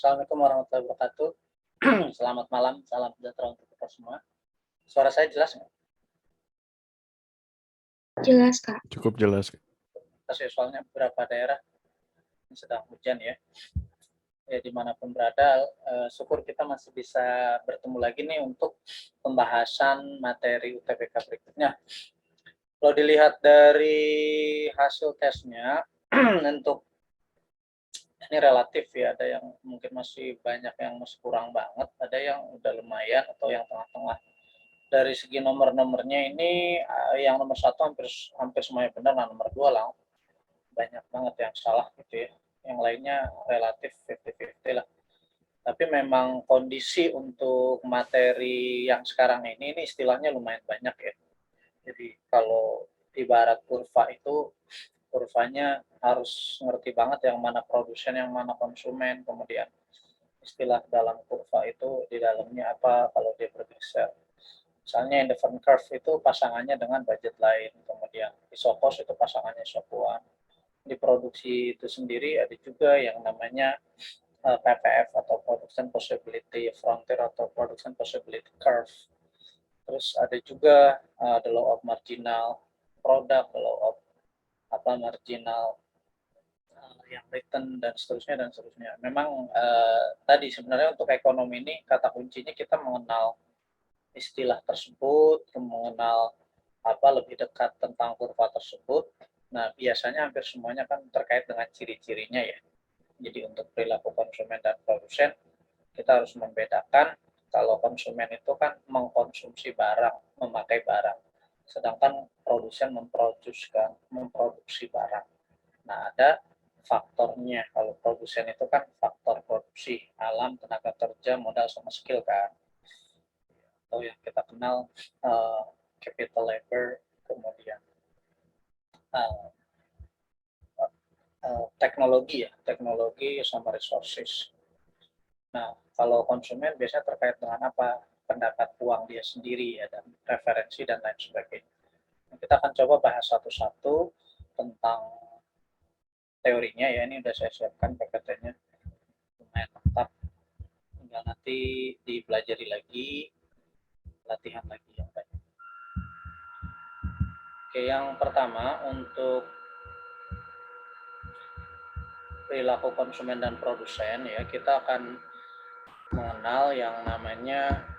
Assalamualaikum warahmatullahi wabarakatuh. Selamat malam, salam sejahtera untuk kita semua. Suara saya jelas nggak? Jelas, Kak. Cukup jelas. Soalnya beberapa daerah sedang hujan ya. Ya dimanapun berada, syukur kita masih bisa bertemu lagi nih untuk pembahasan materi UTBK berikutnya. Kalau dilihat dari hasil tesnya, untuk ini relatif ya, ada yang mungkin masih banyak yang masih kurang banget, ada yang udah lumayan atau yang tengah-tengah. Dari segi nomor-nomornya ini yang nomor 1 hampir semuanya benar, nah nomor 2 lah banyak banget yang salah gitu ya. Yang lainnya relatif 50-50 lah. Tapi memang kondisi untuk materi yang sekarang ini istilahnya lumayan banyak ya. Jadi kalau ibarat kurva itu, kurvanya harus ngerti banget yang mana produsen, yang mana konsumen, kemudian istilah dalam kurva itu di dalamnya apa kalau dia bergeser. Misalnya indifferent curve itu pasangannya dengan budget lain, kemudian isocos itu pasangannya isocon. Di produksi itu sendiri ada juga yang namanya PPF atau Production Possibility Frontier atau Production Possibility Curve. Terus ada juga the law of marginal product, the law of marginal yang return dan seterusnya. Memang tadi sebenarnya untuk ekonomi ini kata kuncinya kita mengenal istilah tersebut, mengenal lebih dekat tentang kurva tersebut. Nah, biasanya hampir semuanya kan terkait dengan ciri-cirinya ya. Jadi untuk perilaku konsumen dan produsen, kita harus membedakan kalau konsumen itu kan mengkonsumsi barang, memakai barang. Sedangkan produsen memproduksi barang. Nah, ada faktornya. Kalau produsen itu kan faktor produksi, alam, tenaga kerja, modal, sama skill kan. Atau yang kita kenal capital labor, kemudian teknologi sama resources. Nah, kalau konsumen biasanya terkait dengan apa? Pendapat uang dia sendiri ya, dan preferensi dan lain sebagainya. Nah, kita akan coba bahas satu-satu tentang teorinya ya. Ini udah saya siapkan PPT-nya, lumayan lengkap. Tinggal nanti dipelajari lagi, latihan lagi yang banyak. Oke, yang pertama untuk perilaku konsumen dan produsen ya, kita akan mengenal yang namanya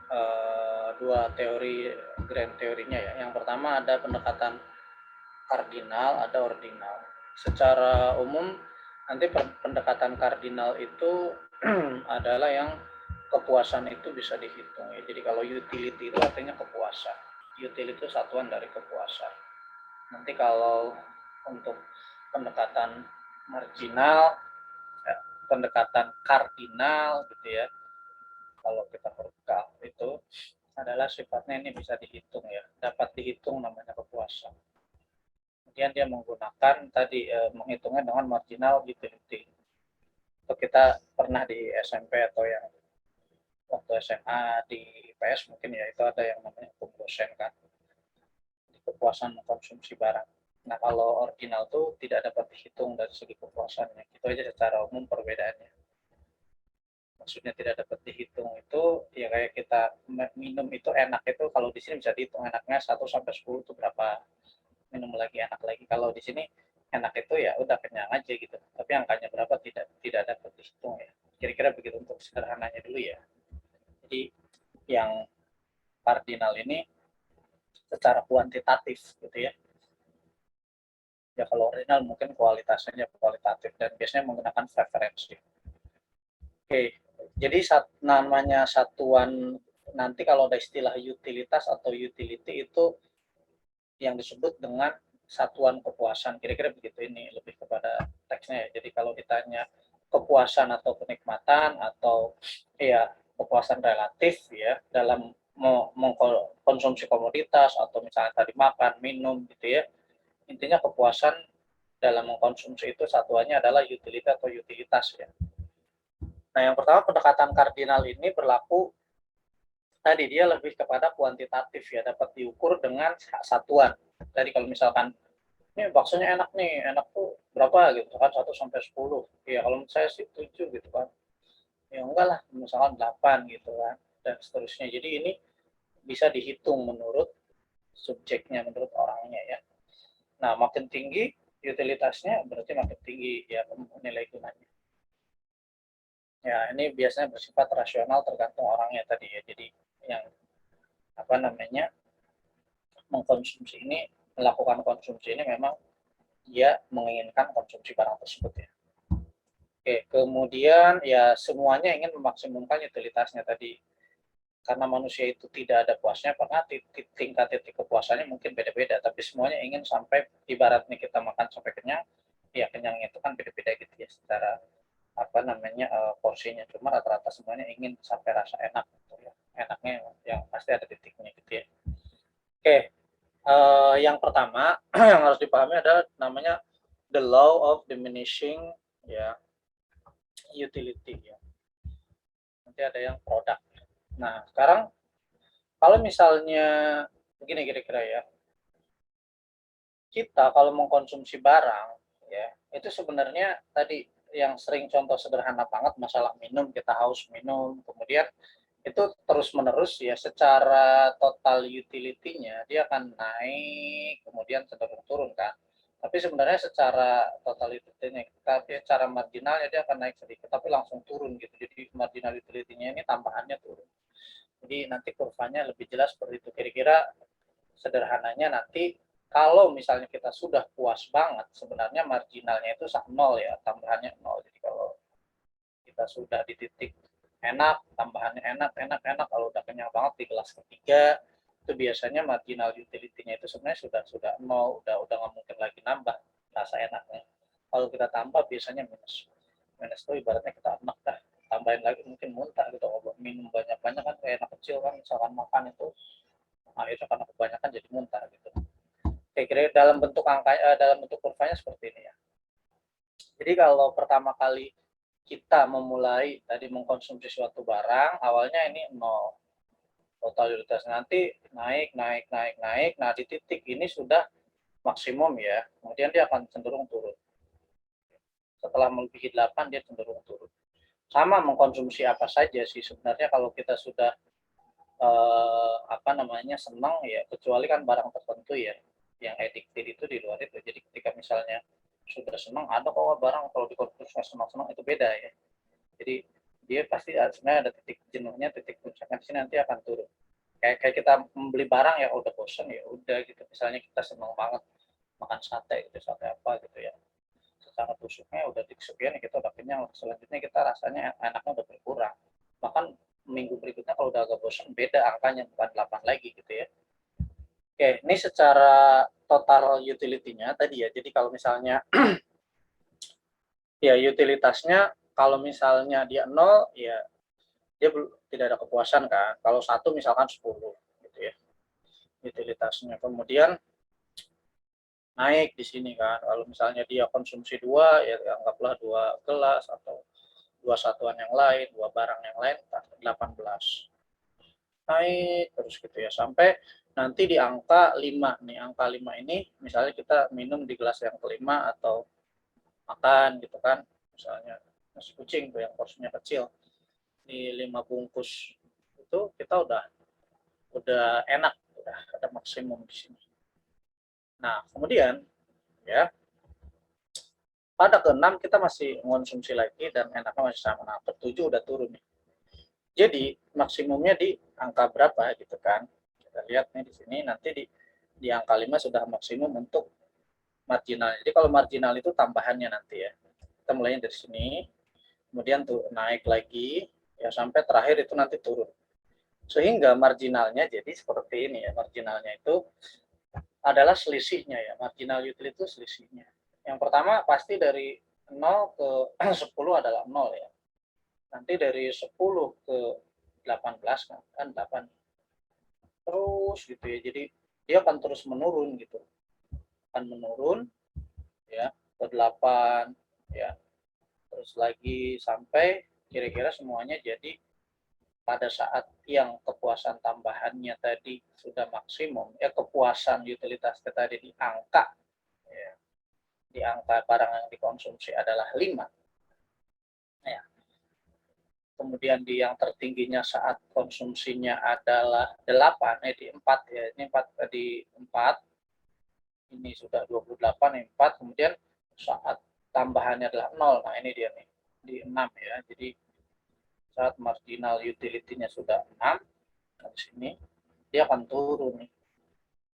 dua teori, grand teorinya ya. Yang pertama ada pendekatan kardinal, ada ordinal. Secara umum nanti pendekatan kardinal itu adalah yang kepuasan itu bisa dihitung ya. Jadi kalau utility itu artinya kepuasan. Utility itu satuan dari kepuasan. Nanti kalau untuk pendekatan marginal, pendekatan kardinal gitu ya, kalau kita berkal itu adalah sifatnya ini bisa dihitung ya, dapat dihitung namanya kepuasan. Kemudian dia menggunakan tadi menghitungnya dengan marginal utility. Itu kita pernah di SMP atau yang waktu SMA di IPS mungkin ya, itu ada yang namanya kepuasan kan, kepuasan mengkonsumsi barang. Nah, kalau ordinal tuh tidak dapat dihitung dari segi kepuasannya. Itu aja secara umum perbedaannya. Maksudnya tidak dapat dihitung itu ya kayak kita minum itu enak itu, kalau di sini bisa dihitung enaknya 1 sampai 10 itu berapa, minum lagi enak lagi. Kalau di sini enak itu ya udah kenyang aja gitu. Tapi angkanya berapa tidak dapat dihitung ya. Kira-kira begitu untuk sederhananya dulu ya. Jadi yang kardinal ini secara kuantitatif gitu ya. Ya kalau ordinal mungkin kualitasnya kualitatif dan biasanya menggunakan preferensi. Oke, jadi namanya satuan nanti kalau ada istilah utilitas atau utility itu yang disebut dengan satuan kepuasan. Kira-kira begitu, ini lebih kepada teksnya ya. Jadi kalau ditanya kepuasan atau kenikmatan atau ya kepuasan relatif ya dalam mengkonsumsi komoditas atau misalnya tadi makan, minum gitu ya. Intinya kepuasan dalam mengkonsumsi itu satuannya adalah utility atau utilitas ya. Nah, yang pertama pendekatan kardinal ini berlaku tadi dia lebih kepada kuantitatif ya, dapat diukur dengan satuan. Jadi kalau misalkan ini baksonya enak nih, enak tuh berapa gitu kan, 1 sampai 10. Ya kalau menurut saya sih 7 gitu kan. ya enggak lah, misalkan 8 gitu kan, dan seterusnya. Jadi ini bisa dihitung menurut subjeknya, menurut orangnya ya. Nah, makin tinggi utilitasnya berarti makin tinggi ya nilai gunanya. Ya, ini biasanya bersifat rasional tergantung orangnya tadi ya. Jadi yang apa namanya mengkonsumsi ini, melakukan konsumsi ini memang dia menginginkan konsumsi barang tersebut ya. Oke, kemudian ya semuanya ingin memaksimumkan utilitasnya tadi. Karena manusia itu tidak ada puasnya, karena tingkat titik kepuasannya mungkin beda-beda, tapi semuanya ingin sampai ibaratnya kita makan sampai kenyang, ya kenyangnya itu kan beda-beda gitu ya secara apa namanya porsinya, cuma rata-rata semuanya ingin sampai rasa enak gitu ya. Enaknya yang pasti ada titiknya gitu ya. Oke, yang pertama yang harus dipahami adalah namanya the law of diminishing ya utility ya. Nanti ada yang produk. Nah, sekarang kalau misalnya begini kira-kira ya, kita kalau mengkonsumsi barang ya itu sebenarnya tadi yang sering contoh sederhana banget masalah minum, kita haus minum, kemudian itu terus menerus ya secara total utility-nya dia akan naik kemudian cenderung turun kan, tapi sebenarnya secara total utility-nya tapi secara marginalnya dia akan naik sedikit tapi langsung turun gitu, jadi marginal utility-nya ini tambahannya turun. Jadi nanti kurvanya lebih jelas seperti itu kira-kira sederhananya. Nanti kalau misalnya kita sudah puas banget, sebenarnya marginalnya itu nol ya, tambahannya nol. Jadi kalau kita sudah di titik enak, tambahannya enak, enak, enak. Kalau udah kenyang banget di kelas ketiga, itu biasanya marginal utility-nya itu sebenarnya sudah nol, udah nggak mungkin lagi nambah rasa enaknya. Kalau kita tambah biasanya minus. Minus itu ibaratnya kita enak dah, tambahin lagi mungkin muntah gitu. Kalau minum banyak-banyak kan kayak anak kecil kan, misalkan makan itu nah itu karena kebanyakan jadi muntah gitu. Saya kira dalam bentuk angka dalam bentuk kurvanya seperti ini ya. Jadi kalau pertama kali kita memulai tadi mengkonsumsi suatu barang, awalnya ini nol totalitas, nanti naik naik naik naik. Nah di titik ini sudah maksimum ya, kemudian dia akan cenderung turun. Setelah melebihi 8 dia cenderung turun. Sama mengkonsumsi apa saja sih sebenarnya, kalau kita sudah apa namanya senang ya, kecuali kan barang tertentu ya yang addicted itu di luar itu. Jadi ketika misalnya sudah senang, ada kok barang kalau dikonsumsi senang-senang itu beda ya. Jadi dia pasti sebenarnya ada titik jenuhnya, titik puncaknya di sini nanti akan turun. Kayak kita membeli barang ya udah bosen ya udah gitu. Misalnya kita senang banget makan sate gitu, sate apa gitu ya. Secara tusuknya udah sekian ya kita udah kenyang. Selanjutnya kita rasanya enaknya udah berkurang. Bahkan minggu berikutnya kalau udah agak bosan beda angkanya, bukan 8 lagi gitu ya. Oke, ini secara total utility-nya tadi ya. Jadi kalau misalnya ya utilitasnya kalau misalnya dia 0 ya dia tidak ada kepuasan kan. Kalau 1 misalkan 10 gitu ya utilitasnya. Kemudian naik di sini kan. Kalau misalnya dia konsumsi 2 ya anggaplah 2 gelas atau 2 satuan yang lain, 2 barang yang lain 18. Naik terus gitu ya sampai nanti di angka 5 nih. Angka 5 ini misalnya kita minum di gelas yang kelima atau makan gitu kan, misalnya nasi kucing tuh yang porsinya kecil di 5 bungkus itu kita udah enak, udah ada maksimum di sini. Nah kemudian ya pada ke-6 kita masih mengonsumsi lagi dan enaknya masih sama. Nah ke-7 udah turun nih. Jadi maksimumnya di angka berapa gitu kan? Kita lihat nih di sini nanti di angka 5 sudah maksimum untuk marginal. Jadi kalau marginal itu tambahannya nanti ya. Kita mulainya dari sini, kemudian tuh naik lagi ya sampai terakhir itu nanti turun. Sehingga marginalnya jadi seperti ini ya. Marginalnya itu adalah selisihnya ya. Marginal utility itu selisihnya. Yang pertama pasti dari 0 ke 10 adalah 0 ya. Nanti dari 10 ke 18 kan 8 terus gitu ya. Jadi dia akan terus menurun gitu. Akan menurun ya ke 8 ya. Terus lagi sampai kira-kira semuanya jadi pada saat yang kepuasan tambahannya tadi sudah maksimum ya, kepuasan utilitas tadi di angka ya, di angka barang yang dikonsumsi adalah 5 ya, kemudian di yang tertingginya saat konsumsinya adalah 8, di 4 ya, ini 4 di 4, ini sudah 28, 4, kemudian saat tambahannya adalah 0, nah ini dia nih, di 6 ya, jadi saat marginal utility-nya sudah 6, nah di sini dia akan turun nih.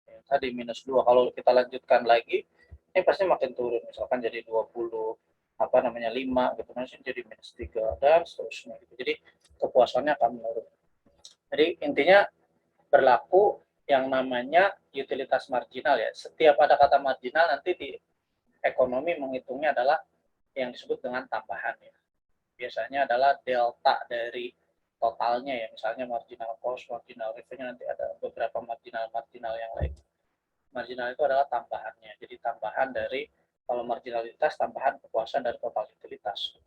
Ya, tadi minus 2, kalau kita lanjutkan lagi, ini pasti makin turun, misalkan jadi 20, 5 gitu, nanti jadi minus 3, dan seterusnya gitu. Jadi kepuasannya akan menurun. Jadi intinya berlaku yang namanya utilitas marginal ya. Setiap ada kata marginal nanti di ekonomi menghitungnya adalah yang disebut dengan tambahan ya. Biasanya adalah delta dari totalnya ya, misalnya marginal cost, marginal revenue, nanti ada beberapa marginal yang lain. Marginal itu adalah tambahannya, jadi tambahan dari, kalau marginalitas tambahan kepuasan dari total utilitas.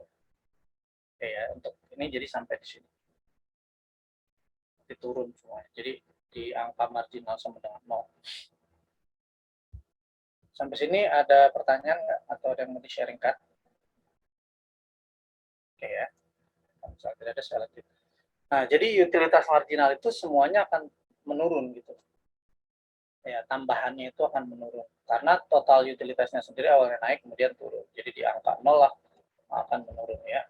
Oke ya, untuk ini jadi sampai di sini. Nanti turun semuanya. Jadi di angka marginal sama dengan 0. Sampai sini ada pertanyaan nggak? Atau ada yang mau di-sharingkan? Oke ya. Misalnya tidak ada, saya lanjut. Nah, jadi utilitas marginal itu semuanya akan menurun gitu. Ya, tambahannya itu akan menurun. Karena total utilitasnya sendiri awalnya naik, kemudian turun. Jadi di angka 0 lah akan menurun ya.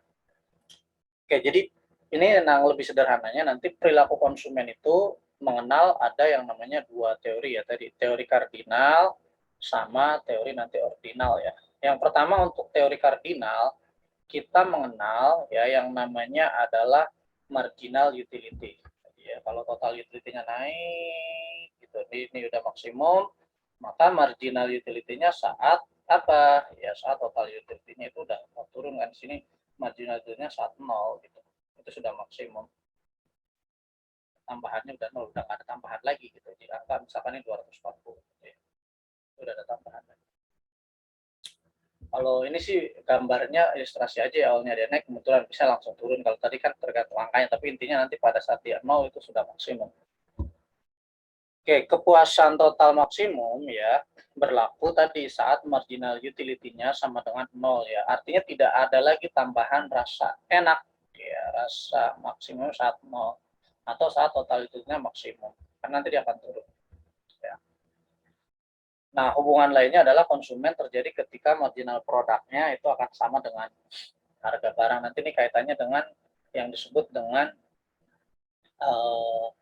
Oke, jadi ini yang lebih sederhananya, nanti perilaku konsumen itu mengenal ada yang namanya dua teori ya tadi, teori kardinal sama teori nanti ordinal ya. Yang pertama untuk teori kardinal, kita mengenal ya yang namanya adalah marginal utility. Ya, kalau total utility-nya naik gitu, ini udah maksimum, maka marginal utility-nya saat apa? Ya saat total utility-nya itu udah mau turun kan, di sini marginal utility-nya saat 0 gitu. Itu sudah maksimum. Tambahannya udah 0, udah nggak ada tambahan lagi gitu. Di angka misalkan ini 240 gitu ya. Udah ada tambahan lagi. Kalau ini sih gambarnya ilustrasi aja ya, awalnya dia naik kebetulan bisa langsung turun. Kalau tadi kan tergantung angkanya, tapi intinya nanti pada saat dia 0 itu sudah maksimum. Oke, kepuasan total maksimum ya berlaku tadi saat marginal utility-nya sama dengan 0 ya. Artinya tidak ada lagi tambahan rasa enak ya, rasa maksimum saat 0 atau saat total utility-nya maksimum. Karena nanti dia akan turun. Ya. Nah, hubungan lainnya adalah konsumen terjadi ketika marginal produknya itu akan sama dengan harga barang. Nanti ini kaitannya dengan yang disebut dengan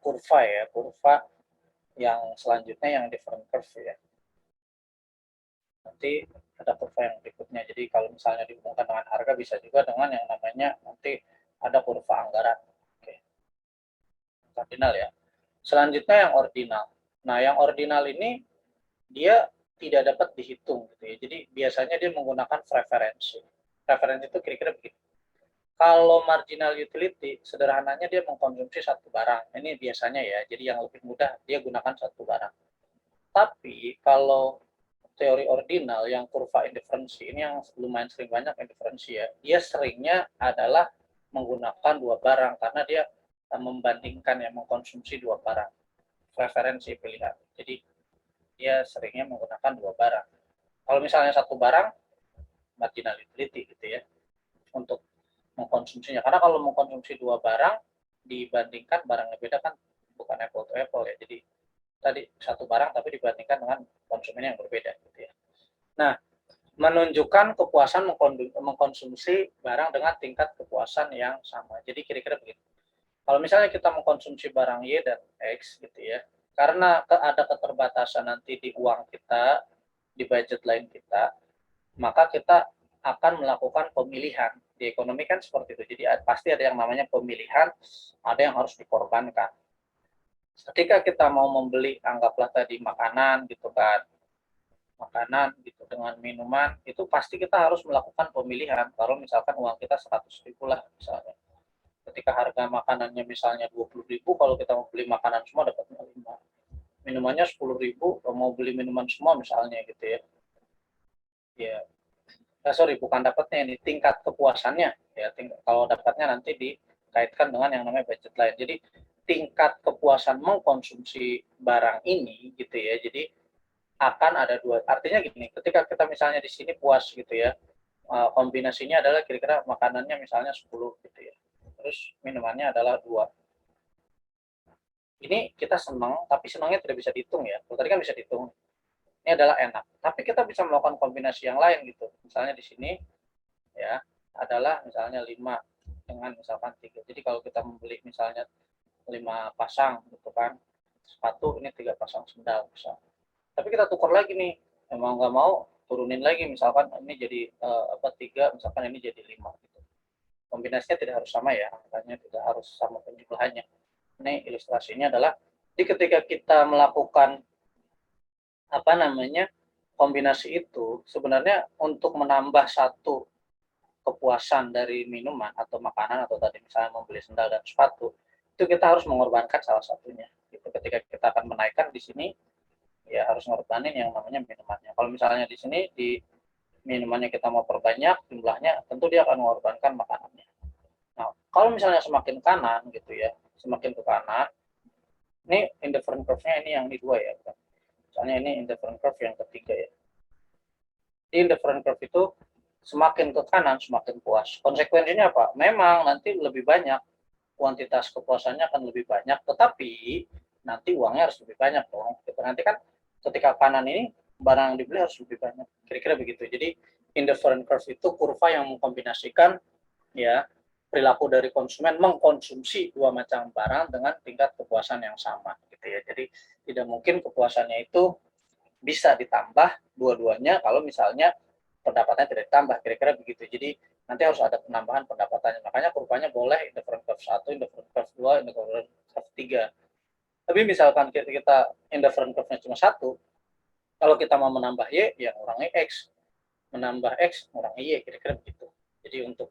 kurva ya, kurva yang selanjutnya yang different curve ya. Nanti ada kurva yang berikutnya. Jadi kalau misalnya dihubungkan dengan harga, bisa juga dengan yang namanya nanti ada kurva anggaran. Oke. Kardinal ya. Selanjutnya yang ordinal. Nah, yang ordinal ini dia tidak dapat dihitung gitu ya. Jadi biasanya dia menggunakan preferensi. Preferensi itu kira-kira begitu. Kalau marginal utility, sederhananya dia mengkonsumsi satu barang. Ini biasanya ya, jadi yang lebih mudah dia gunakan satu barang. Tapi kalau teori ordinal yang kurva indiferensi, ini yang lumayan sering banyak indiferensi ya, dia seringnya adalah menggunakan dua barang karena dia membandingkan ya, mengkonsumsi dua barang. Preferensi pilihan. Jadi dia seringnya menggunakan dua barang. Kalau misalnya satu barang, marginal utility gitu ya, untuk mengkonsumsinya. Karena kalau mengkonsumsi dua barang, dibandingkan barangnya beda kan, bukan apple to apple ya. Jadi tadi satu barang tapi dibandingkan dengan konsumen yang berbeda gitu ya. Nah, menunjukkan kepuasan mengkonsumsi barang dengan tingkat kepuasan yang sama. Jadi kira-kira begitu. Kalau misalnya kita mengkonsumsi barang Y dan X gitu ya, karena ada keterbatasan nanti di uang kita, di budget lain kita, maka kita akan melakukan pemilihan. Di ekonomi kan seperti itu. Jadi pasti ada yang namanya pemilihan, ada yang harus dikorbankan. Ketika kita mau membeli, anggaplah tadi makanan gitu kan, makanan gitu dengan minuman, itu pasti kita harus melakukan pemilihan. Kalau misalkan uang kita 100.000 lah misalnya. Ketika harga makanannya misalnya 20.000, kalau kita mau beli makanan semua dapat 5. Minumannya 10.000, kalau mau beli minuman semua misalnya gitu ya. Ya, sorry, bukan dapatnya ini, tingkat kepuasannya ya. Kalau dapatnya nanti dikaitkan dengan yang namanya budget lain. Jadi tingkat kepuasan mengkonsumsi barang ini gitu ya. Jadi akan ada dua. Artinya gini, ketika kita misalnya di sini puas gitu ya, kombinasinya adalah kira-kira makanannya misalnya 10 gitu ya. terus minumannya adalah 2. Ini kita senang, tapi senangnya tidak bisa dihitung ya. Kalau tadi kan bisa dihitung. Ini adalah enak. Tapi kita bisa melakukan kombinasi yang lain gitu. Misalnya di sini ya adalah misalnya 5 dengan misalkan 3. Jadi kalau kita membeli misalnya 5 pasang gitu kan, sepatu ini 3 pasang sendal bisa. Tapi kita tukar lagi nih, emang nggak mau turunin lagi misalkan ini jadi 3, misalkan ini jadi 5 gitu. Kombinasinya tidak harus sama ya, makanya tidak harus sama penjumlahannya. Ini ilustrasinya adalah ketika kita melakukan kombinasi itu sebenarnya untuk menambah satu kepuasan dari minuman atau makanan atau tadi misalnya membeli sendal dan sepatu, itu kita harus mengorbankan salah satunya. Itu ketika kita akan menaikkan di sini ya harus ngorbanin yang namanya minumannya. Kalau misalnya di sini di minumannya kita mau perbanyak jumlahnya, tentu dia akan mengorbankan makanannya. Nah, kalau misalnya semakin kanan gitu ya, semakin ke kanan, ini indifferent curve-nya ini yang di 2 ya. Misalnya ini indifferent curve yang ketiga ya. Di indifferent curve itu semakin ke kanan semakin puas. Konsekuensinya apa? Memang nanti lebih banyak, kuantitas kepuasannya akan lebih banyak, tetapi nanti uangnya harus lebih banyak dong. Nanti kan ketika kanan ini barang yang dibeli harus lebih banyak. Kira-kira begitu. Jadi indifferent curve itu kurva yang mengkombinasikan ya perilaku dari konsumen mengkonsumsi dua macam barang dengan tingkat kepuasan yang sama gitu ya. Jadi tidak mungkin kepuasannya itu bisa ditambah dua-duanya kalau misalnya pendapatannya tidak ditambah, kira-kira begitu. Jadi nanti harus ada penambahan pendapatannya. Makanya kurvanya boleh indifferent curve 1, indifferent curve 2, indifferent curve 3. Tapi misalkan kita indifferent curve-nya cuma 1, kalau kita mau menambah Y, ya ngurangi X. Menambah X, ngurangi Y, kira-kira begitu. Jadi untuk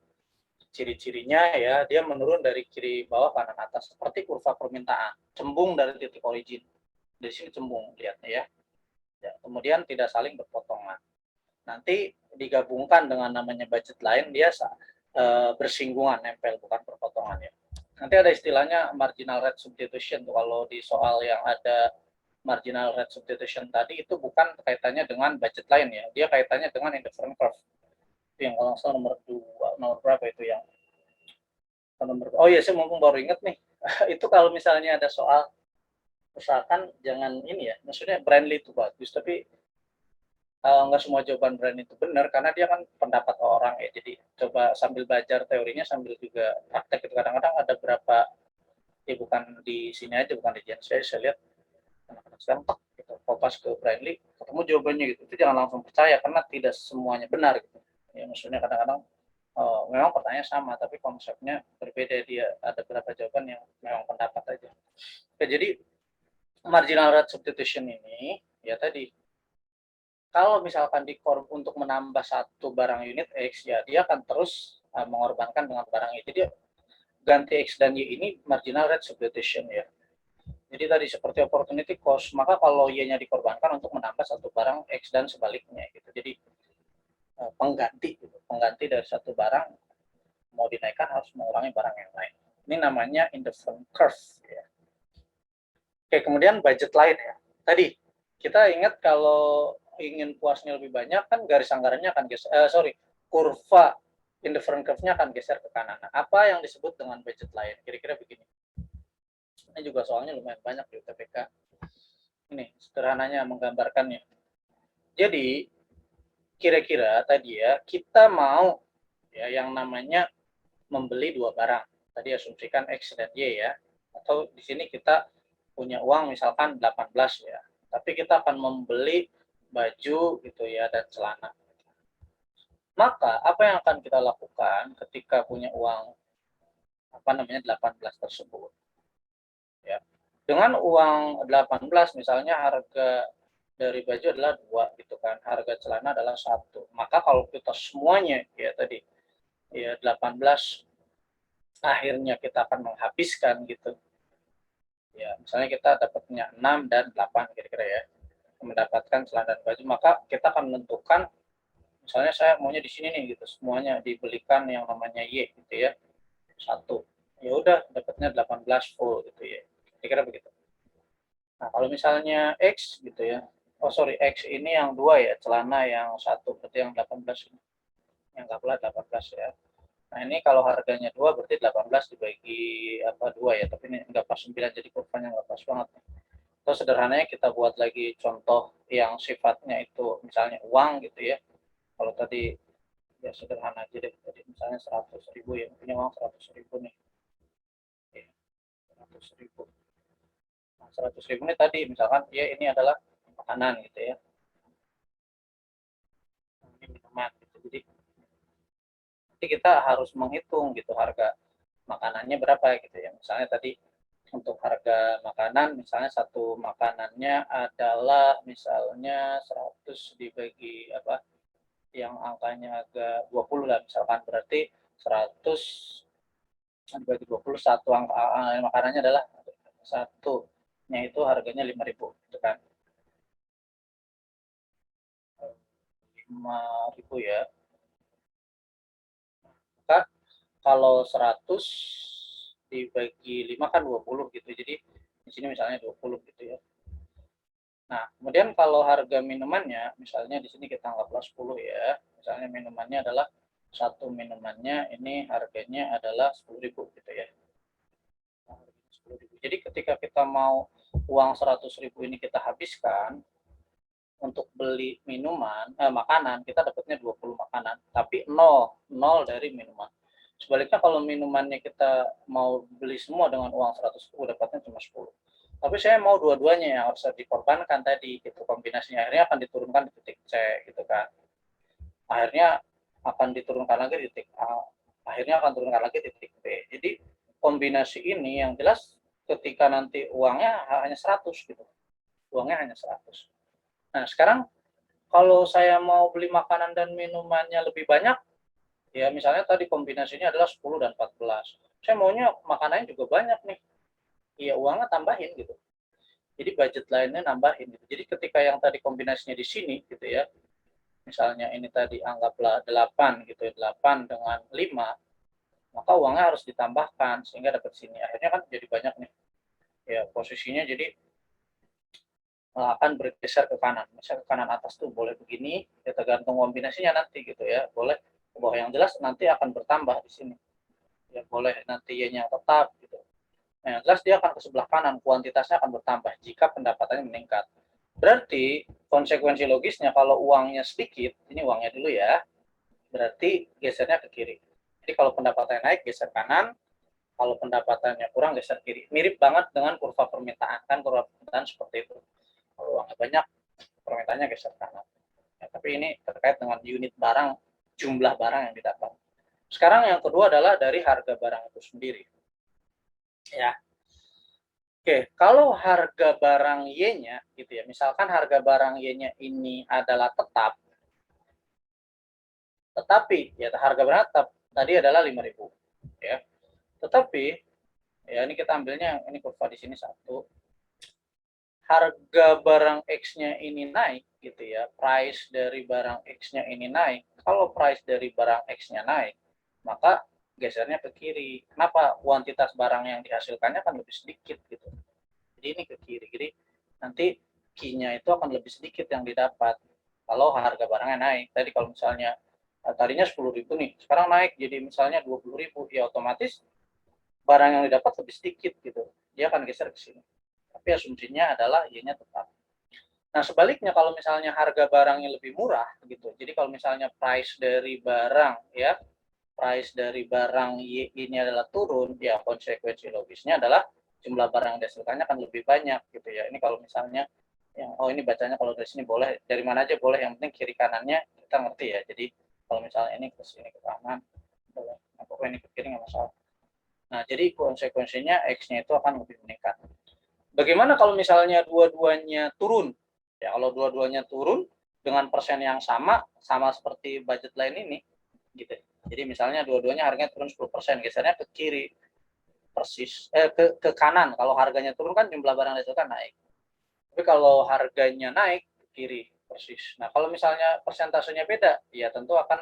ciri-cirinya ya, dia menurun dari kiri bawah kanan atas, seperti kurva permintaan. Cembung dari titik origin. Di sini cembung, lihatnya ya. Kemudian tidak saling berpotongan. Nanti digabungkan dengan namanya budget line, dia bersinggungan, nempel, bukan perpotongan ya. Nanti ada istilahnya marginal rate substitution. Kalau di soal yang ada marginal rate substitution tadi, itu bukan kaitannya dengan budget line ya, dia kaitannya dengan indifferent curve. Itu yang kalau salah nomor 2, nomor berapa itu yang oh iya, saya mumpung baru ingat nih. Itu kalau misalnya ada soal, usahakan jangan ini ya, maksudnya Brandly itu bagus, tapi nggak semua jawaban brand itu benar karena dia kan pendapat orang ya. Jadi coba sambil belajar teorinya sambil juga praktek itu. Kadang-kadang ada berapa ya, bukan di sini aja, bukan di Gen saya lihat anak-anak sekarang gitu, kopas ke Brandly ketemu jawabannya gitu. Itu jangan langsung percaya karena tidak semuanya benar gitu ya. Maksudnya kadang-kadang memang pertanyaan sama tapi konsepnya berbeda, dia ada beberapa jawaban yang memang pendapat aja. Oke, jadi marginal rate substitution ini ya tadi, kalau misalkan untuk menambah satu barang unit X, ya dia akan terus mengorbankan dengan barang Y. Jadi ganti X dan Y ini marginal rate substitution ya. Jadi tadi seperti opportunity cost, maka kalau Y-nya dikorbankan untuk menambah satu barang X dan sebaliknya gitu. Jadi pengganti dari satu barang mau dinaikkan harus mengurangi barang yang lain. Ini namanya indifferent curve ya. Oke, kemudian budget line ya. Tadi kita ingat kalau ingin puasnya lebih banyak kan garis anggarannya akan geser, kurva indifferent curve-nya akan geser ke kanan. Nah, apa yang disebut dengan budget line? Kira-kira begini. Ini juga soalnya lumayan banyak di UTBK. Ini sederhananya menggambarkannya. Jadi kira-kira tadi ya, kita mau ya yang namanya membeli dua barang. Tadi asumsikan X dan Y ya. Atau di sini kita punya uang misalkan 18 ya. Tapi kita akan membeli baju gitu ya dan celana. Maka apa yang akan kita lakukan ketika punya uang 18 tersebut? Ya. Dengan uang 18 misalnya harga dari baju adalah 2 gitu kan. Harga celana adalah 1. Maka kalau kita semuanya ya tadi ya 18 akhirnya kita akan menghabiskan gitu. Ya, misalnya kita dapatnya 6 dan 8 kira-kira ya. Mendapatkan celana dan baju, maka kita akan menentukan misalnya saya maunya di sini nih gitu, semuanya dibelikan yang namanya Y gitu ya. 1. Ya udah dapatnya 18 full gitu ya. Kira-kira begitu. Nah, kalau misalnya X gitu ya. X ini yang 2 ya, celana yang 1 berarti yang 18 ini. Yang enggak pula 18 ya. Nah, ini kalau harganya 2 berarti 18 dibagi apa 2 ya, tapi ini nggak pas 9 jadi kurvanya nggak pas banget. Terus sederhananya kita buat lagi contoh yang sifatnya itu misalnya uang gitu ya. Kalau tadi ya sederhana aja deh, tadi misalnya 100.000 ya, punya uang 100.000 nih. Ya, 100.000. Nah, 100.000 ini tadi misalkan ya ini adalah makanan gitu ya. Ini minuman gitu. Jadi nanti kita harus menghitung gitu harga makanannya berapa gitu ya. Misalnya tadi untuk harga makanan, misalnya satu makanannya adalah misalnya 100 dibagi apa yang angkanya agak 20 lah misalkan, berarti 100 dibagi 20 satu angka makanannya adalah satunya itu harganya 5.000 gitu kan. 5.000 ya. Maka kalau 100 dibagi 5 kan 20 gitu. Jadi di sini misalnya 20 gitu ya. Nah, kemudian kalau harga minumannya, misalnya di sini kita anggaplah 10 ya. Misalnya minumannya adalah satu minumannya ini harganya adalah 10.000 gitu ya. Nah, 10.000. Jadi ketika kita mau uang 100.000 ini kita habiskan untuk beli minuman, makanan, kita dapatnya 20 makanan, tapi nol dari minuman. Sebaliknya kalau minumannya kita mau beli semua dengan uang 100.000, dapatnya cuma 10. Tapi saya mau dua-duanya yang harus dikorbankan tadi, gitu kombinasinya. Akhirnya akan diturunkan di titik C, gitu kan. Akhirnya akan diturunkan lagi di titik A. Akhirnya akan turunkan lagi di titik B. Jadi kombinasi ini yang jelas ketika nanti uangnya hanya 100 gitu. Uangnya hanya 100. Nah, sekarang kalau saya mau beli makanan dan minumannya lebih banyak, ya misalnya tadi kombinasinya adalah 10 dan 14. Saya maunya makanannya juga banyak nih. Iya, uangnya tambahin gitu. Jadi budget lainnya nambahin gitu. Jadi ketika yang tadi kombinasinya di sini gitu ya, misalnya ini tadi anggaplah 8 gitu ya, 8 dengan 5, maka uangnya harus ditambahkan sehingga dapat sini. Akhirnya kan jadi banyak nih. Ya, posisinya jadi akan bergeser ke kanan. Misalnya ke kanan atas tuh boleh begini, ya tergantung kombinasinya nanti gitu ya. Boleh ke bawah, yang jelas nanti akan bertambah di sini. Ya boleh nanti Y-nya tetap gitu. Nah, yang jelas dia akan ke sebelah kanan, kuantitasnya akan bertambah jika pendapatannya meningkat. Berarti konsekuensi logisnya kalau uangnya sedikit, ini uangnya dulu ya, berarti gesernya ke kiri. Jadi kalau pendapatannya naik geser kanan, kalau pendapatannya kurang geser kiri. Mirip banget dengan kurva permintaan, kan kurva permintaan seperti itu. Kalau uangnya banyak, permintaannya geser kanan. Ya, tapi ini terkait dengan unit barang, jumlah barang yang didapat. Sekarang yang kedua adalah dari harga barang itu sendiri. Ya. Oke, kalau harga barang Y-nya gitu ya, misalkan harga barang Y-nya ini adalah tetap, tetapi ya harga barang tetap tadi adalah 5.000 ya. Tetapi ya ini kita ambilnya ini kurva di sini satu. Harga barang X-nya ini naik gitu ya, price dari barang X-nya ini naik. Kalau price dari barang X-nya naik, maka gesernya ke kiri. Kenapa? Kuantitas barang yang dihasilkannya akan lebih sedikit gitu. Jadi ini ke kiri. Jadi nanti Q-nya itu akan lebih sedikit yang didapat kalau harga barangnya naik. Tadi kalau misalnya tadinya 10.000 nih, sekarang naik jadi misalnya 20.000, ya otomatis barang yang didapat lebih sedikit gitu. Dia akan geser ke sini. Tapi asumsinya adalah Y-nya tetap. Nah, sebaliknya kalau misalnya harga barangnya lebih murah gitu. Jadi kalau misalnya price dari barang ya, price dari barang Y ini adalah turun, ya konsekuensi logisnya adalah jumlah barang yang dihasilkannya akan lebih banyak gitu ya. Ini kalau misalnya yang ini bacanya kalau dari sini boleh, dari mana aja boleh, yang penting kiri kanannya kita ngerti ya. Jadi kalau misalnya ini ke sini ke kanan boleh. Nah, pokoknya ini ke kiri nggak masalah. Nah, jadi konsekuensinya X-nya itu akan lebih meningkat. Bagaimana kalau misalnya dua-duanya turun? Ya, kalau dua-duanya turun dengan persen yang sama, sama seperti budget lain ini, gitu. Jadi misalnya dua-duanya harganya turun 10%, gesernya ke kiri persis, ke kanan. Kalau harganya turun kan jumlah barang dihasilkan naik. Tapi kalau harganya naik ke kiri persis. Nah, kalau misalnya persentasenya beda, ya tentu akan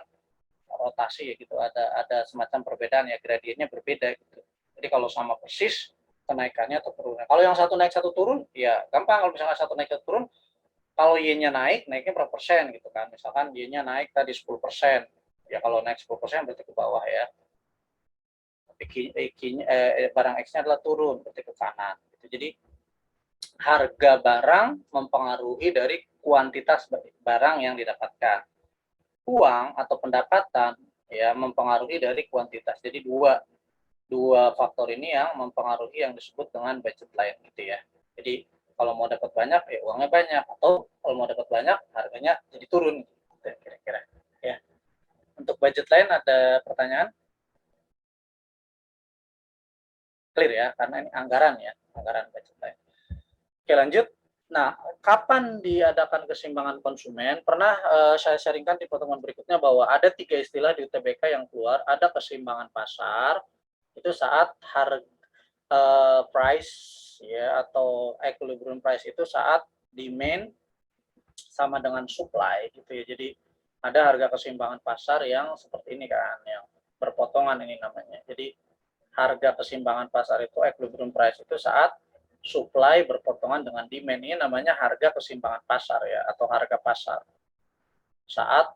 rotasi ya gitu. Ada semacam perbedaan ya, gradiennya berbeda gitu. Jadi kalau sama persis kenaikannya atau turunnya. Kalau yang satu naik satu turun, ya gampang. Kalau misalnya satu naik satu turun, kalau Y-nya naik, naiknya berapa persen gitu kan. Misalkan Y-nya naik tadi 10%. Ya kalau naik 10% berarti ke bawah ya. barang X-nya adalah turun berarti ke kanan. Jadi harga barang mempengaruhi dari kuantitas barang yang didapatkan. Uang atau pendapatan ya mempengaruhi dari kuantitas. Jadi dua faktor ini yang mempengaruhi yang disebut dengan budget line gitu ya. Jadi kalau mau dapat banyak ya uangnya banyak, atau kalau mau dapat banyak harganya jadi turun gitu, kira-kira ya. Untuk budget line ada pertanyaan? Clear ya, karena ini anggaran ya, anggaran budget line. Oke, lanjut. Nah, kapan diadakan keseimbangan konsumen? Pernah saya sharingkan di pertemuan berikutnya bahwa ada 3 istilah di UTBK yang keluar. Ada keseimbangan pasar, itu saat harga price ya, atau equilibrium price itu saat demand sama dengan supply gitu ya. Jadi ada harga keseimbangan pasar yang seperti ini kan, yang berpotongan ini namanya. Jadi harga keseimbangan pasar itu equilibrium price itu saat supply berpotongan dengan demand, ini namanya harga keseimbangan pasar ya, atau harga pasar saat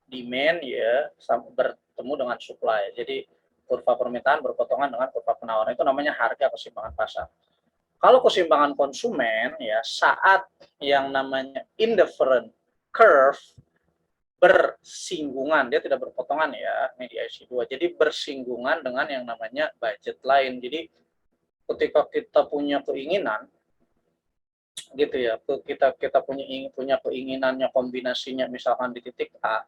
demand ya bertemu dengan supply. Jadi kurva permintaan berpotongan dengan kurva penawaran, itu namanya harga keseimbangan pasar. Kalau keseimbangan konsumen ya saat yang namanya indifferent curve bersinggungan, dia tidak berpotongan ya, ini di IC2. Jadi bersinggungan dengan yang namanya budget line. Jadi ketika kita punya keinginan gitu ya, kita punya keinginannya kombinasinya misalkan di titik A,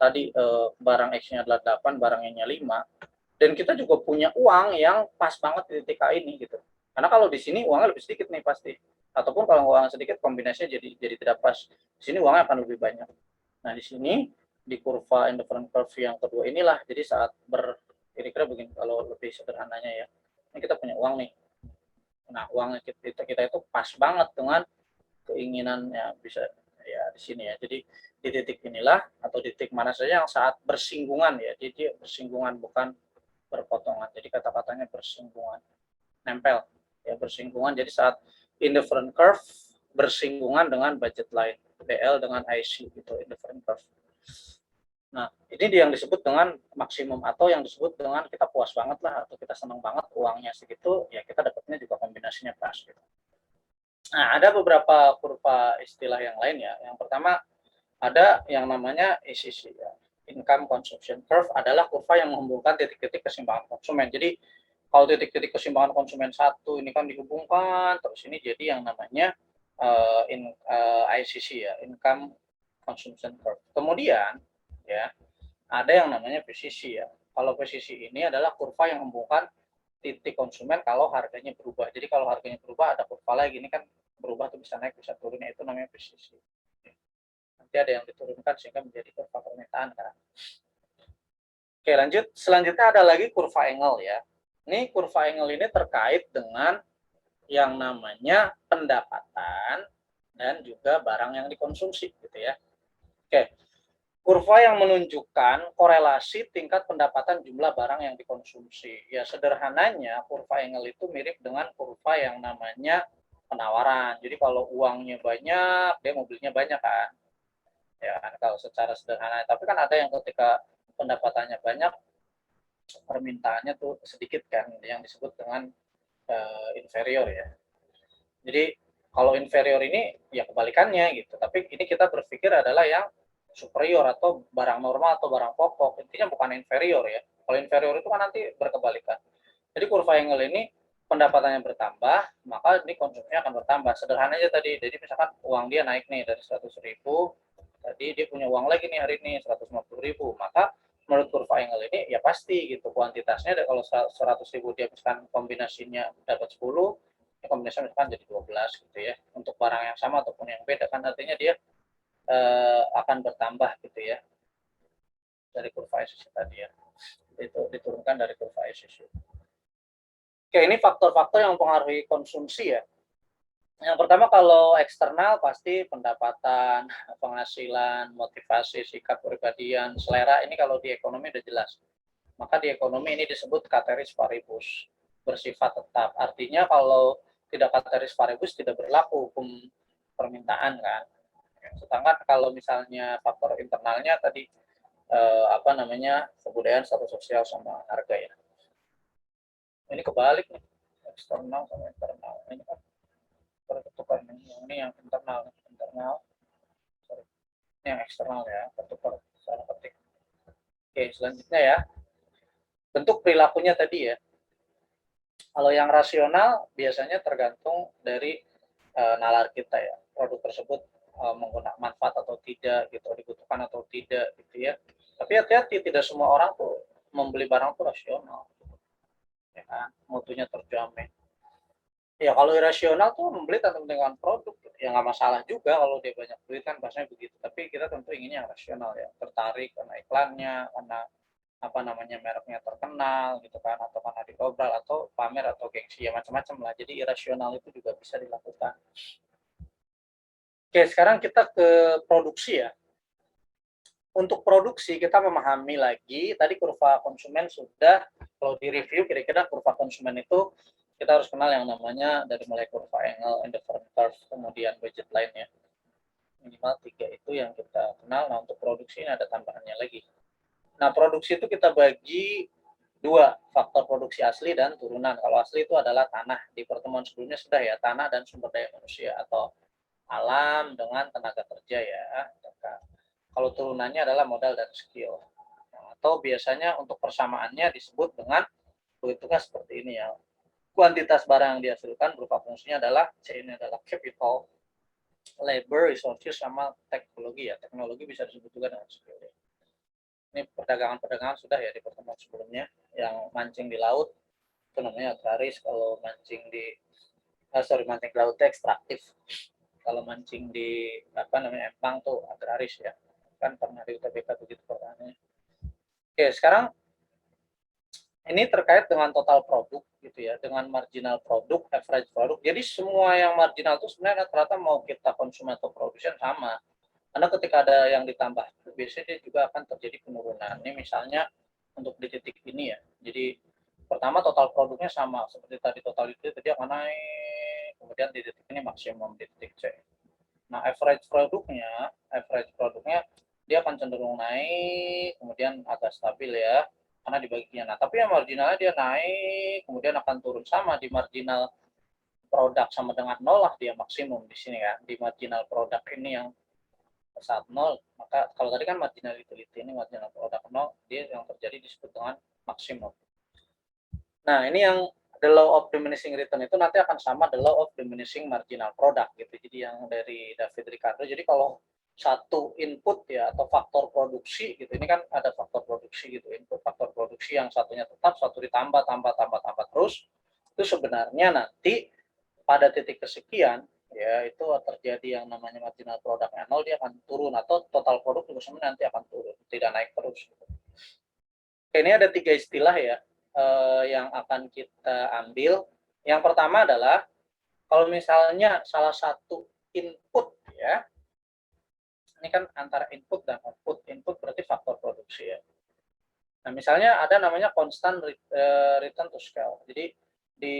tadi barang X-nya adalah 8, barang Y-nya 5, dan kita juga punya uang yang pas banget di titik A ini gitu. Karena kalau di sini uangnya lebih sedikit nih pasti, ataupun kalau uang sedikit kombinasinya jadi tidak pas. Di sini uangnya akan lebih banyak. Nah, di sini di kurva indifferent curve yang kedua inilah, jadi saat kira-kira begini kalau lebih sederhananya ya. Ini kita punya uang nih. Nah, uang kita itu pas banget dengan keinginannya, bisa ya di sini ya. Jadi di titik inilah atau di titik mana saja yang saat bersinggungan ya. Jadi bersinggungan bukan berpotongan. Jadi kata-katanya bersinggungan, nempel ya, bersinggungan. Jadi saat indifferent curve bersinggungan dengan budget line, BL dengan IC gitu, indifferent curve. Nah, ini yang disebut dengan maksimum, atau yang disebut dengan kita puas banget lah, atau kita senang banget uangnya segitu, ya kita dapatnya juga kombinasinya pas gitu. Nah, ada beberapa kurva istilah yang lain ya. Yang pertama ada yang namanya ICC ya. Income Consumption Curve adalah kurva yang menghubungkan titik-titik keseimbangan konsumen. Jadi kalau titik-titik keseimbangan konsumen satu ini kan dihubungkan terus, ini jadi yang namanya ICC ya, Income Consumption Curve. Kemudian ya ada yang namanya PCC ya. Kalau PCC ini adalah kurva yang menghubungkan titik konsumen kalau harganya berubah. Jadi kalau harganya berubah ada kurva lagi, ini kan berubah tuh, bisa naik bisa turun, itu namanya PCC. Nanti ada yang diturunkan sehingga menjadi kurva permintaan kan. Oke, lanjut. Selanjutnya ada lagi kurva angle ya. Ini kurva angle ini terkait dengan yang namanya pendapatan dan juga barang yang dikonsumsi gitu ya. Oke. Kurva yang menunjukkan korelasi tingkat pendapatan jumlah barang yang dikonsumsi. Ya sederhananya kurva angle itu mirip dengan kurva yang namanya penawaran. Jadi kalau uangnya banyak, dia mobilnya banyak kan. Ya kalau secara sederhana. Tapi kan ada yang ketika pendapatannya banyak, permintaannya tuh sedikit kan, yang disebut dengan inferior ya. Jadi kalau inferior ini ya kebalikannya gitu. Tapi ini kita berpikir adalah yang superior atau barang normal atau barang pokok. Intinya bukan inferior ya. Kalau inferior itu kan nanti berkebalikan. Jadi kurva angle ini pendapatannya bertambah, maka ini konsumsinya akan bertambah. Sederhana aja tadi. Jadi misalkan uang dia naik nih dari 100.000, tadi dia punya uang lagi nih hari ini 150.000, maka menurut kurva angle ini ya pasti gitu kuantitasnya, kalau 100.000 dia misalkan kombinasinya dapat 10, kombinasinya misalkan jadi 12 gitu ya, untuk barang yang sama ataupun yang beda, kan artinya dia akan bertambah gitu ya dari kurva ICC tadi ya, itu diturunkan dari kurva ICC. Oke, ini faktor-faktor yang mempengaruhi konsumsi ya. Yang pertama kalau eksternal pasti pendapatan, penghasilan, motivasi, sikap kepribadian, selera, ini kalau di ekonomi udah jelas. Maka di ekonomi ini disebut ceteris paribus, bersifat tetap. Artinya kalau tidak ceteris paribus tidak berlaku hukum permintaan kan. Sedangkan kalau misalnya faktor internalnya tadi apa namanya, kebudayaan, status sosial, sama harga ya. Ini kebalik nih, eksternal sama internal. Ini kan pertukaran ini yang internal, sorry. Ini yang eksternal ya, pertukar secara ketik. Oke, selanjutnya ya, bentuk perilakunya tadi ya. Kalau yang rasional biasanya tergantung dari nalar kita ya, produk tersebut menggunakan manfaat atau tidak gitu, dibutuhkan atau tidak gitu ya. Tapi hati-hati, tidak semua orang tuh membeli barang tuh rasional, ya kan? Mutunya terjamin. Ya kalau irasional tuh membeli tanpa dengan produk, ya nggak masalah juga kalau dia banyak duit kan, bahasanya begitu. Tapi kita tentu ingin yang rasional ya, tertarik karena iklannya, karena apa namanya, mereknya terkenal gitu kan, atau karena didobral atau pamer atau gengsi ya, macam-macam lah. Jadi irasional itu juga bisa dilakukan. Oke, sekarang kita ke produksi ya. Untuk produksi kita memahami lagi, tadi kurva konsumen sudah, kalau di review kira-kira kurva konsumen itu kita harus kenal yang namanya dari mulai kurva angle, indifferent curve, kemudian budget line-nya. Minimal 3 itu yang kita kenal. Nah, untuk produksi ini ada tambahannya lagi. Nah, produksi itu kita bagi dua, faktor produksi asli dan turunan. Kalau asli itu adalah tanah. Di pertemuan sebelumnya sudah ya, tanah dan sumber daya manusia atau alam dengan tenaga kerja ya. Kalau turunannya adalah modal dan skill. Atau biasanya untuk persamaannya disebut dengan bentuknya seperti ini ya. Kuantitas barang yang dihasilkan berupa fungsinya adalah C ini adalah capital, labor, resources, sama teknologi ya. Teknologi bisa disebut juga dengan skill. Ini perdagangan-perdagangan sudah ya di pertemuan sebelumnya. Yang mancing di laut itu namanya agraris. Kalau mancing di mancing di laut ekstraktif. Kalau mancing di apa namanya empang tuh agraris ya. Kan pernah di UTBK begitu pertanyaannya. Oke, sekarang ini terkait dengan total produk gitu ya, dengan marginal produk, average produk. Jadi semua yang marginal itu sebenarnya ternyata mau kita konsumen atau produsen sama. Karena ketika ada yang ditambah, biasanya dia juga akan terjadi penurunan. Ini misalnya untuk di titik ini ya. Jadi pertama total produknya sama, seperti tadi total itu tadi akan naik, kemudian di titik ini maksimum di titik C. Nah, average produknya dia akan cenderung naik, kemudian agak stabil ya, karena dibaginya. Nah, tapi yang marginalnya dia naik, kemudian akan turun sama di marginal produk sama dengan nol lah dia maksimum di sini kan. Di marginal produk ini yang saat nol, maka kalau tadi kan marginal utility, ini marginal produk nol, dia yang terjadi disebut dengan maksimum. Nah, ini yang the law of diminishing return itu nanti akan sama the law of diminishing marginal product gitu. Jadi yang dari David Ricardo. Jadi kalau satu input ya atau faktor produksi gitu, ini kan ada faktor produksi gitu, input faktor produksi yang satunya tetap, satu ditambah tambah terus, itu sebenarnya nanti pada titik kesekian ya itu terjadi yang namanya marginal produknya nol, dia akan turun, atau total produk juga sebenarnya nanti akan turun, tidak naik terus gitu. Ini ada 3 istilah ya yang akan kita ambil. Yang pertama adalah kalau misalnya salah satu input ya, ini kan antara input dan output. Input berarti faktor produksi ya. Nah, misalnya ada namanya constant return to scale. Jadi di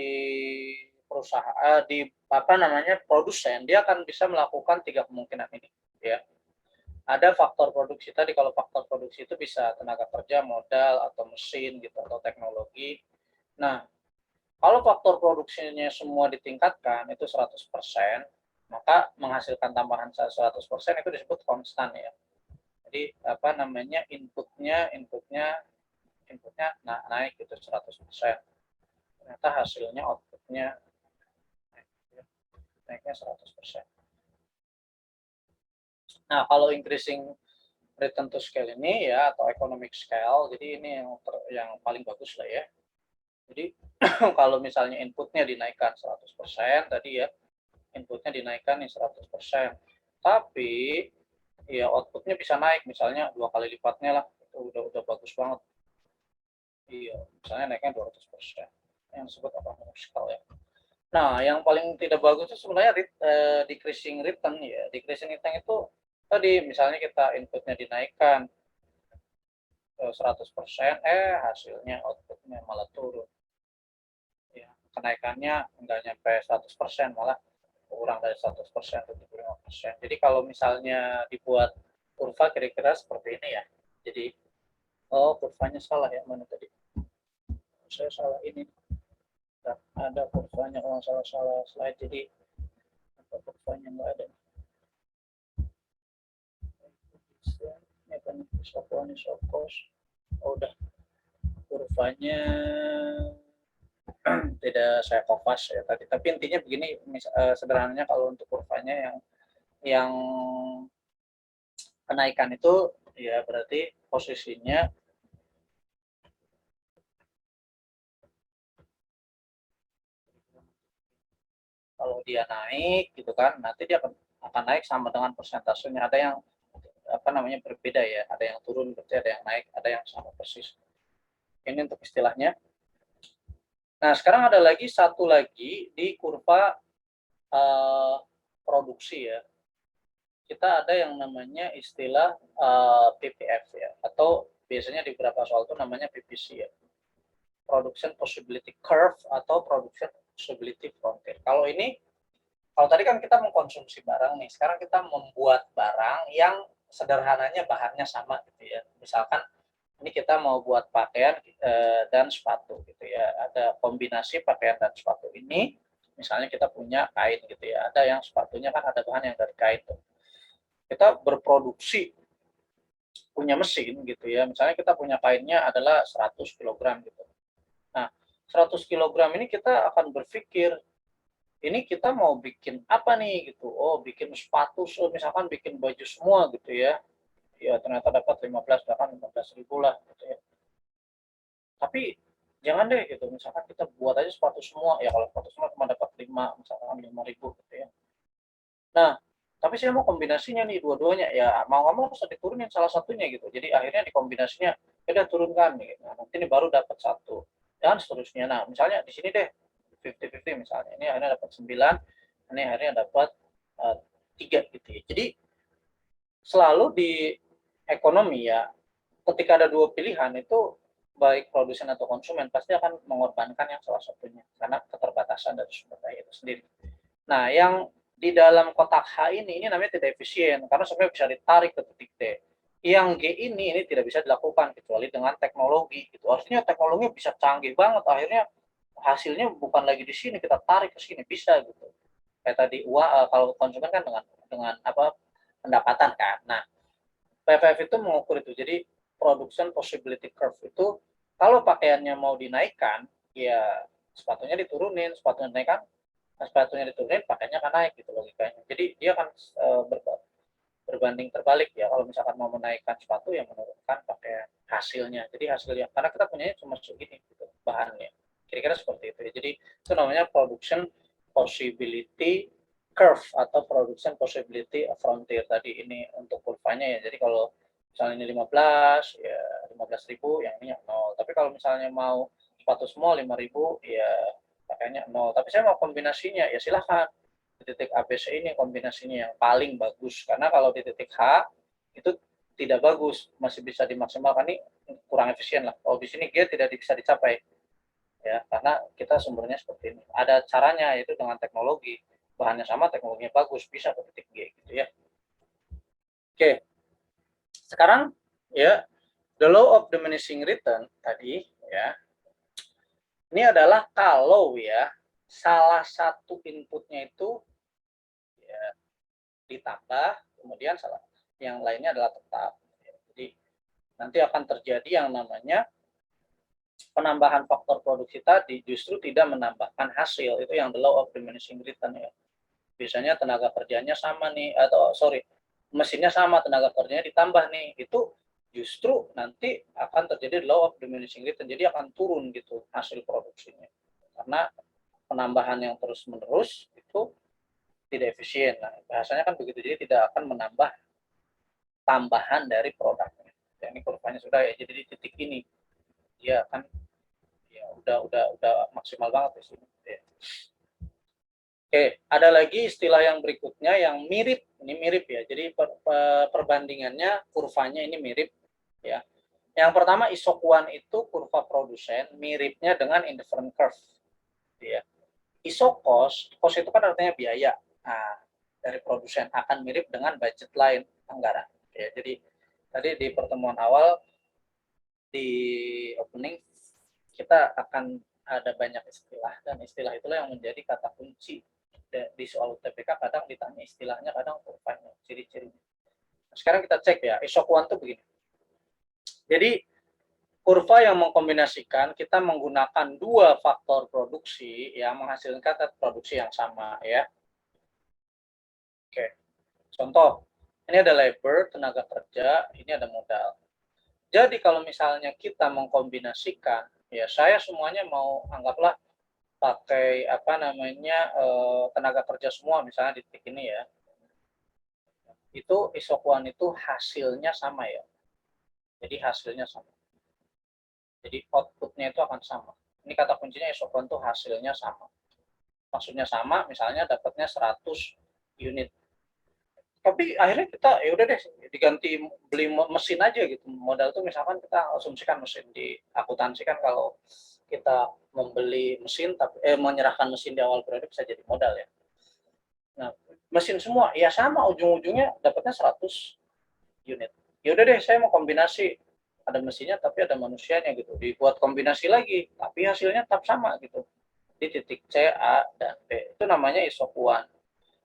perusahaan di apa namanya produsen, dia akan bisa melakukan 3 kemungkinan ini ya. Ada faktor produksi tadi, kalau faktor produksi itu bisa tenaga kerja, modal, atau mesin gitu, atau teknologi. Nah, kalau faktor produksinya semua ditingkatkan itu 100%, maka menghasilkan tambahan 100% itu disebut konstan ya. Jadi apa namanya, inputnya naik gitu 100%. Ternyata hasilnya outputnya naiknya 100%. Nah, kalau increasing return to scale ini ya, atau economic scale, jadi ini yang paling bagus lah ya. Jadi kalau misalnya inputnya dinaikkan 100% tadi ya, inputnya dinaikkan nih 100%, tapi ya outputnya bisa naik misalnya 2 kali lipatnya lah, itu udah bagus banget. Iya, misalnya naiknya 200%. Yang disebut economic scale ya. Nah, yang paling tidak bagus itu sebenarnya decreasing return ya. Decreasing return itu tadi misalnya kita inputnya dinaikkan 100%, hasilnya outputnya malah turun. Ya, kenaikannya enggak nyampe 100%, malah kurang dari 100%, 75%. Jadi kalau misalnya dibuat kurva kira-kira seperti ini ya. Jadi, oh kurvanya salah ya, mana tadi? Saya salah ini. Ada kurvanya, kalau salah slide, jadi apa kurvanya nggak ada. Ini kan isokos. Oh, udah kurvanya tidak saya kopas ya tadi. Tapi intinya begini, sederhananya kalau untuk kurvanya yang kenaikan itu ya berarti posisinya kalau dia naik gitu kan, nanti dia akan naik sama dengan persentasenya. Ada yang apa namanya berbeda ya, ada yang turun berarti ada yang naik, ada yang sama persis. Ini untuk istilahnya. Nah, sekarang ada lagi satu lagi di kurva produksi ya. Kita ada yang namanya istilah PPF ya, atau biasanya di beberapa soal itu namanya PPC ya, Production Possibility Curve atau Production Possibility Frontier. Kalau tadi kan kita mengkonsumsi barang nih, sekarang kita membuat barang yang sederhananya bahannya sama gitu ya. Misalkan ini kita mau buat pakaian dan sepatu gitu ya. Ada kombinasi pakaian dan sepatu ini, misalnya kita punya kain gitu ya. Ada yang sepatunya kan ada bahan yang dari kain tuh. Kita berproduksi punya mesin gitu ya. Misalnya kita punya kainnya adalah 100 kg gitu. Nah, 100 kg ini kita akan berpikir, ini kita mau bikin apa nih gitu. Oh, bikin sepatu, misalkan bikin baju semua gitu ya. Ya ternyata dapat 15, bahkan 15.000 lah gitu ya. Tapi jangan deh gitu, misalkan kita buat aja sepatu semua, ya kalau sepatu semua cuma dapat 5, misalkan 5.000 gitu ya. Nah, tapi saya mau kombinasinya nih dua-duanya, ya mau nggak mau harus diturunin salah satunya gitu. Jadi akhirnya dikombinasinya, ya udah turunkan gitu. Nah, nanti ini baru dapat satu, dan seterusnya. Nah, misalnya di sini deh 50-50 misalnya, ini akhirnya dapat 9, ini akhirnya dapat 3 gitu ya. Jadi selalu di ekonomi ya, ketika ada dua pilihan itu baik produsen atau konsumen pasti akan mengorbankan yang salah satunya karena keterbatasan dari sumber daya itu sendiri. Nah, yang di dalam kotak H ini namanya tidak efisien karena sebenarnya bisa ditarik ke titik D. Yang G ini tidak bisa dilakukan kecuali dengan teknologi. Gitu. Artinya teknologi bisa canggih banget. Akhirnya hasilnya bukan lagi di sini, kita tarik ke sini bisa gitu. Kayak tadi kalau konsumen kan dengan apa pendapatan kan. Nah, PVF itu mengukur itu. Jadi production possibility curve itu kalau pakaiannya mau dinaikkan, ya sepatunya diturunin, sepatunya diturunin, pakaiannya akan naik gitu logikanya. Jadi dia akan berbanding terbalik ya. Kalau misalkan mau menaikkan sepatu, yang menurunkan pakaian hasilnya. Jadi hasilnya karena kita punya cuma segini gitu, bahannya. Kira-kira seperti itu ya. Jadi itu namanya production possibility curve atau production possibility frontier tadi ini untuk kurvanya ya. Jadi kalau misalnya ini 15 ya 15.000, yang ini 0. Tapi kalau misalnya mau sepatu semua 5.000 ya pakainya 0. Tapi saya mau kombinasinya ya silahkan. Di titik ABC ini kombinasinya yang paling bagus. Karena kalau di titik H itu tidak bagus, masih bisa dimaksimalkan, ini kurang efisien lah. Kalau di sini G tidak bisa dicapai ya karena kita sumbernya seperti ini. Ada caranya yaitu dengan teknologi, bahannya sama, teknologinya bagus, bisa ke titik G gitu ya. Oke, sekarang ya the law of diminishing return tadi ya, ini adalah kalau ya salah satu inputnya itu ya ditambah, kemudian yang lainnya adalah tetap. Jadi nanti akan terjadi yang namanya penambahan faktor produksi tadi justru tidak menambahkan hasil. Itu yang the law of diminishing return ya. Biasanya tenaga kerjanya sama nih, atau sorry, mesinnya sama, tenaga kerjanya ditambah nih, itu justru nanti akan terjadi law of diminishing return. Jadi akan turun gitu hasil produksinya. Karena penambahan yang terus-menerus itu tidak efisien. Nah, bahasanya kan begitu, jadi tidak akan menambah tambahan dari produknya. Ya, ini kurvanya sudah ya, jadi di titik ini dia kan ya udah maksimal banget di sini. Ya. Oke, ada lagi istilah yang berikutnya yang mirip, ini mirip ya. Jadi perbandingannya kurvanya ini mirip ya. Yang pertama isokuan itu kurva produsen miripnya dengan indifferent curve ya. Isokos, cost itu kan artinya biaya. Nah, dari produsen akan mirip dengan budget line anggaran. Ya, jadi Tadi di pertemuan awal di opening kita akan ada banyak istilah, dan istilah itulah yang menjadi kata kunci di soal UTBK. Kadang ditanya istilahnya, kadang kurvanya, ciri-cirinya. Sekarang kita cek ya, isokuan itu begini. Jadi kurva yang mengkombinasikan, kita menggunakan dua faktor produksi yang menghasilkan produksi yang sama ya. Oke, contoh, ini ada labor, tenaga kerja, ini ada modal. Jadi kalau misalnya kita mengkombinasikan, ya saya semuanya mau anggaplah pakai tenaga kerja semua misalnya di titik ini ya. Itu isokuan itu hasilnya sama ya. Jadi hasilnya sama. Jadi outputnya itu akan sama. Ini kata kuncinya, isokuan itu hasilnya sama. Maksudnya sama, misalnya dapatnya 100 unit. Tapi akhirnya kita ya udah deh diganti beli mesin aja gitu. Modal tuh misalkan kita asumsikan mesin, di akuntansi kan kalau kita membeli mesin tapi menyerahkan mesin di awal periode bisa jadi modal ya. Nah, mesin semua ya sama, ujung-ujungnya dapatnya 100 unit. Ya udah deh, saya mau kombinasi, ada mesinnya tapi ada manusianya gitu. Dibuat kombinasi lagi, tapi hasilnya tetap sama gitu. Di titik C, A, dan B. Itu namanya isokuan.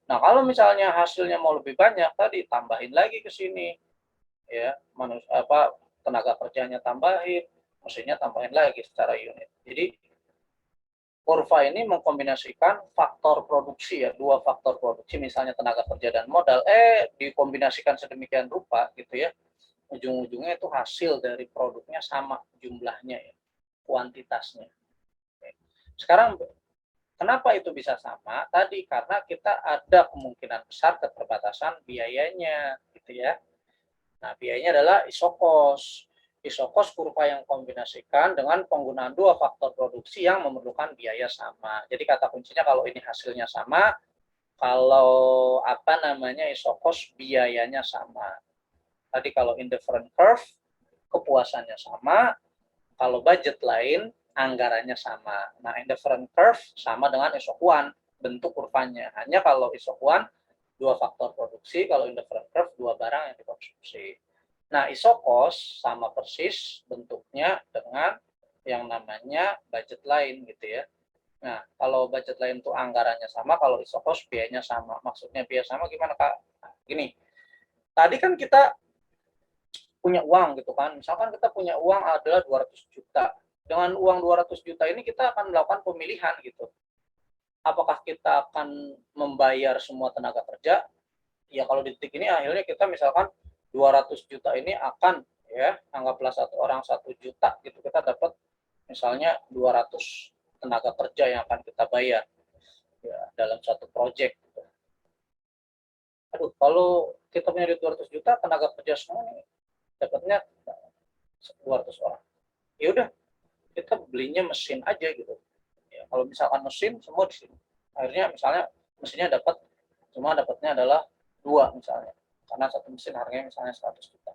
Nah, kalau misalnya hasilnya mau lebih banyak, tadi tambahin lagi ke sini, ya, tenaga kerjanya tambahin, mesinnya tambahin lagi secara unit. Jadi kurva ini mengkombinasikan faktor produksi ya, dua faktor produksi, misalnya tenaga kerja dan modal, dikombinasikan sedemikian rupa gitu ya, ujung-ujungnya itu hasil dari produknya sama jumlahnya ya, kuantitasnya. Sekarang kenapa itu bisa sama? Tadi karena kita ada kemungkinan besar keterbatasan biayanya, gitu ya. Nah, biayanya adalah isokos. Isokos kurva yang kombinasikan dengan penggunaan dua faktor produksi yang memerlukan biaya sama. Jadi kata kuncinya kalau ini hasilnya sama, kalau isokos biayanya sama. Tadi kalau indifferent curve, kepuasannya sama. Kalau budget lain, anggarannya sama. Nah, indifferent curve sama dengan isokuan, bentuk kurvanya. Hanya kalau isokuan, dua faktor produksi, kalau indifferent curve, dua barang yang dikonsumsi. Nah, isokos sama persis bentuknya dengan yang namanya budget lain gitu ya. Nah, kalau budget lain itu anggarannya sama, kalau isokos biayanya sama. Maksudnya biaya sama gimana, Kak? Nah, gini, tadi kan kita punya uang gitu kan. Misalkan kita punya uang adalah 200 juta. Dengan uang 200 juta ini kita akan melakukan pemilihan gitu. Apakah kita akan membayar semua tenaga kerja? Ya kalau di titik ini akhirnya kita misalkan 200 juta ini akan, ya anggaplah satu orang 1 juta gitu, kita dapat misalnya 200 tenaga kerja yang akan kita bayar ya, dalam satu proyek gitu. Aduh, kalau kita punya 200 juta tenaga kerja semua nih dapatnya 200 orang. Ya udah, kita belinya mesin aja gitu. Ya, kalau misalkan mesin semua di sini. Akhirnya misalnya mesinnya dapatnya adalah 2 misalnya. Karena satu mesin harganya misalnya 100 juta.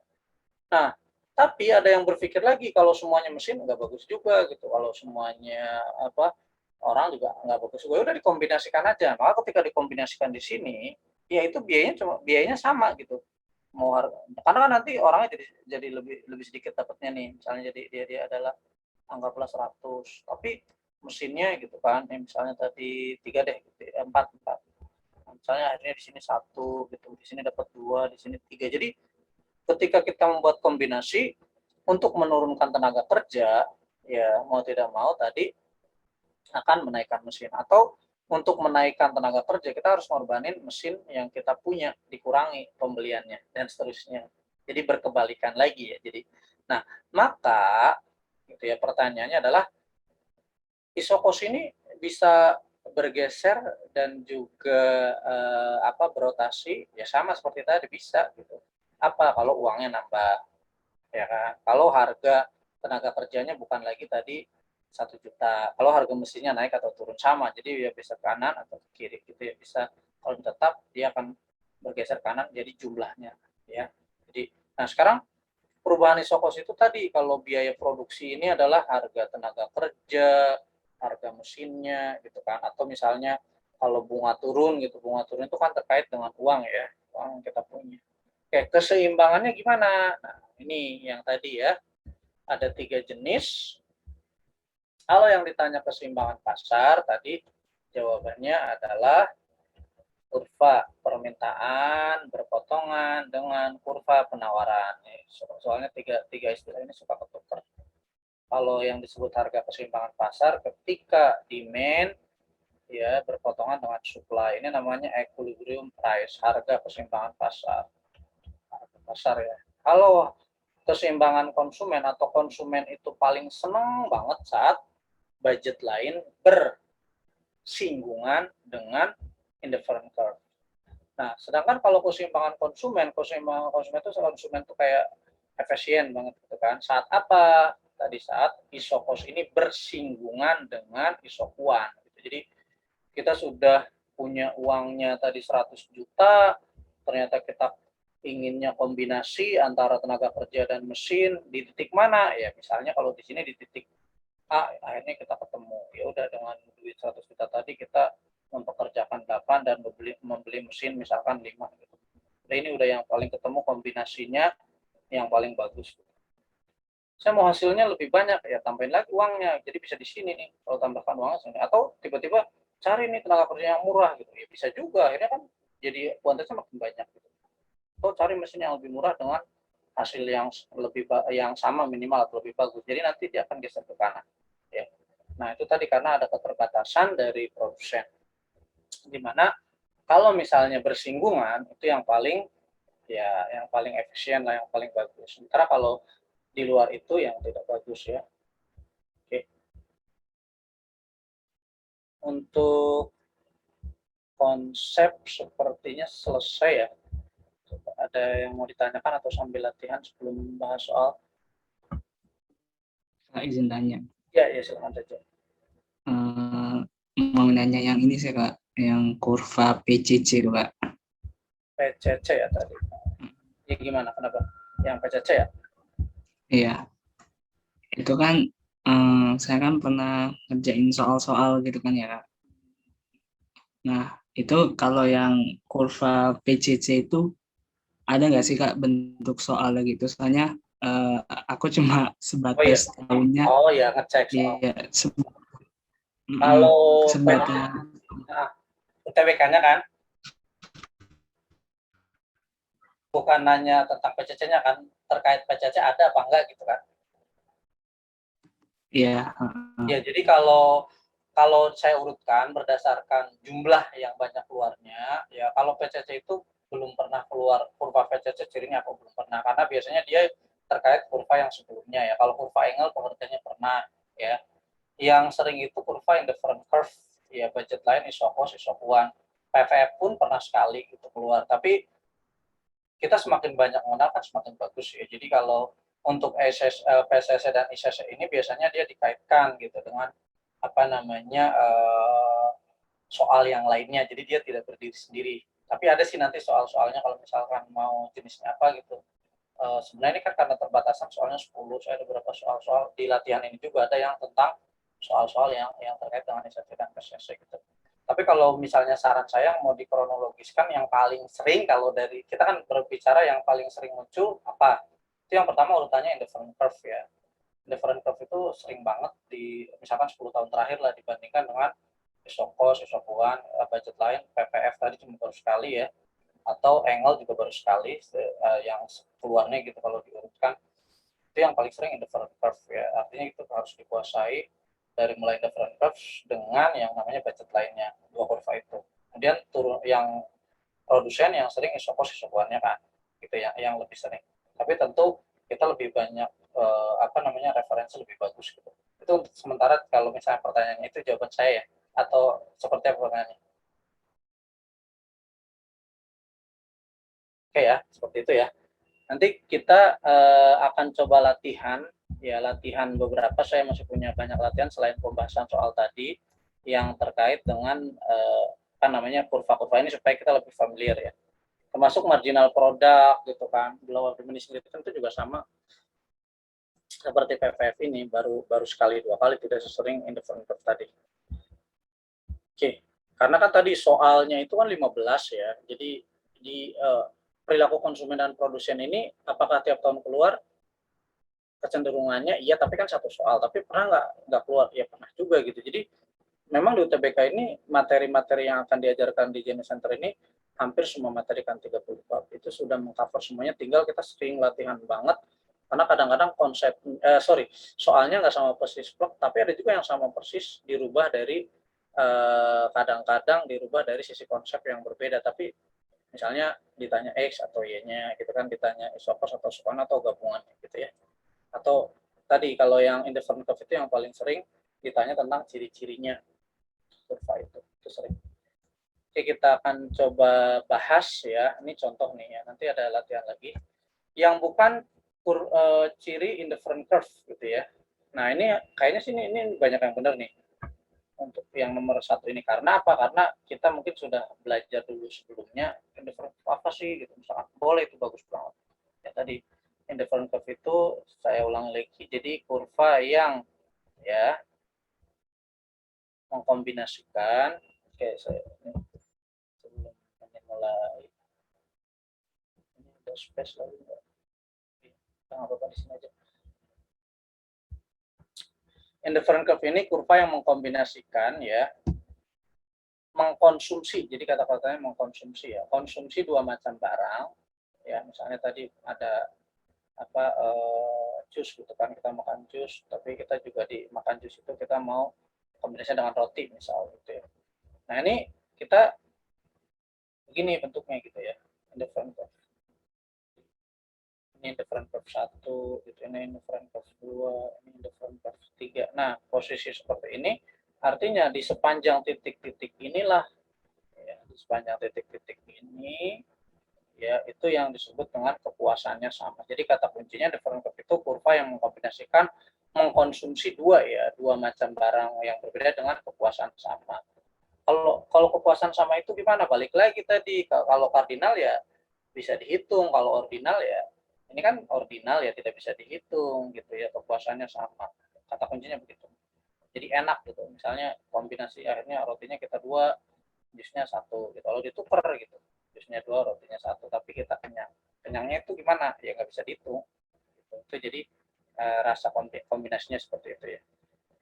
Nah, tapi ada yang berpikir lagi kalau semuanya mesin nggak bagus juga gitu. Kalau semuanya orang juga nggak bagus juga. Udah dikombinasikan aja. Maka ketika dikombinasikan di sini, ya itu biayanya sama gitu. Mau karena kan nanti orangnya jadi lebih lebih sedikit dapatnya nih. Misalnya jadi dia adalah anggaplah 100, tapi mesinnya gitu kan, misalnya tadi 3 deh, gitu, 4. Misalnya akhirnya di sini 1 gitu, di sini dapat 2, di sini 3. Jadi ketika kita membuat kombinasi untuk menurunkan tenaga kerja, ya mau tidak mau tadi akan menaikkan mesin, atau untuk menaikkan tenaga kerja kita harus ngorbanin mesin yang kita punya, dikurangi pembeliannya dan seterusnya. Jadi berkebalikan lagi ya. Jadi nah, maka gitu ya, pertanyaannya adalah isokos ini bisa bergeser dan juga berotasi ya, sama seperti tadi bisa gitu. Apa kalau uangnya nambah, ya kan? Kalau harga tenaga kerjanya bukan lagi tadi 1 juta, kalau harga mesinnya naik atau turun sama, jadi ya bisa ke kanan atau ke kiri gitu ya, bisa. Kalau tetap dia akan bergeser kanan, jadi jumlahnya ya. Jadi nah sekarang perubahan isokos itu tadi, kalau biaya produksi ini adalah harga tenaga kerja, harga mesinnya gitu kan, atau misalnya kalau bunga turun gitu, bunga turun itu kan terkait dengan uang ya, uang yang kita punya. Oke, keseimbangannya gimana? Nah, ini yang tadi ya, ada 3 jenis. Kalau yang ditanya keseimbangan pasar, tadi jawabannya adalah kurva permintaan berpotongan dengan kurva penawaran. Soalnya tiga istilah ini suka ketukar. Kalau yang disebut harga keseimbangan pasar, ketika demand ya berpotongan dengan supply, ini namanya equilibrium price, harga keseimbangan pasar. Harga pasar ya. Kalau keseimbangan konsumen atau konsumen itu paling senang banget saat budget lain bersinggungan dengan indifferent curve. Nah, sedangkan kalau keseimbangan konsumen itu konsumen itu kayak efisien banget gitu kan. Saat apa? Tadi saat isokos ini bersinggungan dengan isokuan. Gitu. Jadi kita sudah punya uangnya tadi 100 juta, ternyata kita inginnya kombinasi antara tenaga kerja dan mesin di titik mana? Ya misalnya kalau di sini di titik A, akhirnya kita ketemu. Ya udah dengan duit 100 juta tadi kita mempekerjakan 8 dan membeli mesin misalkan 5 gitu. Nah, ini udah yang paling ketemu kombinasinya yang paling bagus. Saya mau hasilnya lebih banyak, ya tambahin lagi uangnya. Jadi bisa di sini nih, kalau tambahkan uangnya sini. Atau tiba-tiba cari nih tenaga kerja yang murah gitu. Ya bisa juga, akhirnya kan jadi kuantitasnya makin banyak gitu. Atau cari mesin yang lebih murah dengan hasil yang sama minimal atau lebih bagus. Jadi nanti dia akan geser ke kanan. Ya. Nah itu tadi karena ada keterbatasan dari produsen. Dimana kalau misalnya bersinggungan itu yang paling efisien lah, yang paling bagus. Sementara kalau di luar itu yang tidak bagus ya. Oke. Untuk konsep sepertinya selesai ya. Ada yang mau ditanyakan atau sambil latihan sebelum bahas soal? Kak, izin tanya. Ya, silakan saja. Mau nanya yang ini sih Kak, yang kurva PCC tuh Kak. PCC ya tadi. Ya gimana? Kenapa? Yang PCC ya? Iya, itu kan saya kan pernah ngerjain soal-soal gitu kan ya Kak. Nah, itu kalau yang kurva PCC itu ada nggak sih Kak bentuk soalnya gitu? Soalnya aku cuma Oh iya. sebatas tahunya Oh ya, ngecek soal. ya Kalau sebatas UTBK-nya kan, bukan nanya tentang PCC-nya kan, terkait PCC ada apa enggak gitu kan? ya Ya, jadi kalau saya urutkan berdasarkan jumlah yang banyak keluarnya, ya kalau PCC itu belum pernah keluar kurva PCC cirinya apa belum pernah, karena biasanya dia terkait kurva yang sebelumnya ya. Kalau kurva Engel pengertiannya pernah ya. Yang sering itu kurva indifferent curve ya, budget line, isokos, isokuan. PVF pun pernah sekali itu keluar, tapi kita semakin banyak mengenal kan semakin bagus ya. Jadi kalau untuk PSS dan ISS ini biasanya dia dikaitkan gitu dengan apa namanya soal yang lainnya. Jadi dia tidak berdiri sendiri. Tapi ada sih nanti soal-soalnya kalau misalkan mau jenisnya apa gitu. Sebenarnya ini kan karena terbatasan soalnya 10, saya ada beberapa soal-soal di latihan ini juga ada yang tentang soal-soal yang terkait dengan SSC dan PSS gitu. Tapi kalau misalnya saran saya mau dikronologiskan yang paling sering, kalau dari kita kan berbicara yang paling sering muncul apa? Itu yang pertama urutannya indifferent curve ya. Indifferent curve itu sering banget di misalkan 10 tahun terakhir lah dibandingkan dengan isokos, isokuan, budget line, PPF tadi cuma baru sekali ya. Atau angle juga baru sekali yang keluarnya gitu kalau diurutkan. Itu yang paling sering indifferent curve ya. Artinya itu harus dikuasai dari mulai indifferent curve dengan yang namanya budget lainnya, dua kurva itu. Kemudian turun yang produsen yang sering isokos isokuannya kan, gitu ya, yang lebih sering. Tapi tentu kita lebih banyak referensi lebih bagus gitu. Itu untuk sementara kalau misalnya pertanyaannya itu jawaban saya ya, atau seperti apa pertanyaannya? Oke ya, seperti itu ya. Nanti kita akan coba latihan beberapa. Saya masih punya banyak latihan selain pembahasan soal tadi yang terkait dengan kurva-kurva ini supaya kita lebih familiar ya. Termasuk marginal produk gitu kan, below administrative itu juga sama seperti PVF ini, baru sekali dua kali, tidak sesering indifferent curve tadi. Oke, karena kan tadi soalnya itu kan 15 ya, jadi perilaku konsumen dan produsen ini apakah tiap tahun keluar? Kecenderungannya iya, tapi kan satu soal. Tapi pernah nggak keluar? Ya pernah juga gitu. Jadi memang di UTBK ini materi-materi yang akan diajarkan di Genius Center ini hampir semua materi kan 30 bab itu sudah mengcover semuanya, tinggal kita sering latihan banget karena kadang-kadang soalnya nggak sama persis plek, tapi ada juga yang sama persis dirubah dari kadang-kadang dirubah dari sisi konsep yang berbeda, tapi misalnya ditanya X atau Y-nya gitu kan, ditanya isopos atau sukon atau gabungan gitu ya. Atau tadi kalau yang indifferent curve itu yang paling sering ditanya tentang ciri-cirinya kurva itu sering. Oke, kita akan coba bahas ya. Ini contoh nih ya. Nanti ada latihan lagi yang bukan ciri indifferent curve gitu ya. Nah ini kayaknya sih ini banyak yang benar nih untuk yang nomor 1 ini. Karena apa? Karena kita mungkin sudah belajar dulu sebelumnya indifferent curve apa sih gitu. Misalkan boleh, itu bagus banget. Ya tadi indifferent curve itu saya ulang lagi. Jadi kurva yang ya mengkombinasikan. Oke, saya sebelum mulai ini ada space lagi enggak? Nggak apa-apa di sini aja. Indifferent curve ini kurva yang mengkombinasikan ya, mengkonsumsi. Jadi kata-katanya mengkonsumsi ya. Konsumsi dua macam barang. Ya, misalnya tadi ada jus gitu kan, kita makan jus, tapi kita juga di makan jus itu kita mau kombinasi dengan roti misal gitu ya. Nah ini kita begini bentuknya gitu ya, indifferent curve. Ini indifferent curve 1, gitu, ini indifferent curve 2, ini indifferent curve 3. Nah posisi seperti ini artinya di sepanjang titik-titik inilah ya, di sepanjang titik-titik ini ya, itu yang disebut dengan kepuasannya sama. Jadi kata kuncinya different curve itu kurva yang mengkombinasikan mengkonsumsi dua macam barang yang berbeda dengan kepuasan sama. Kalau kepuasan sama itu gimana? Balik lagi tadi, kalau kardinal ya bisa dihitung, kalau ordinal ya ini kan ordinal ya tidak bisa dihitung gitu ya, kepuasannya sama. Kata kuncinya begitu. Jadi enak gitu. Misalnya kombinasi akhirnya rotinya kita 2, jusnya 1 gitu. Kalau ditukar gitu, jusnya 2, rotinya 1, tapi kita kenyang. Kenyangnya itu gimana? Ya nggak bisa dihitung. Gitu. Itu jadi rasa kombinasinya seperti itu ya.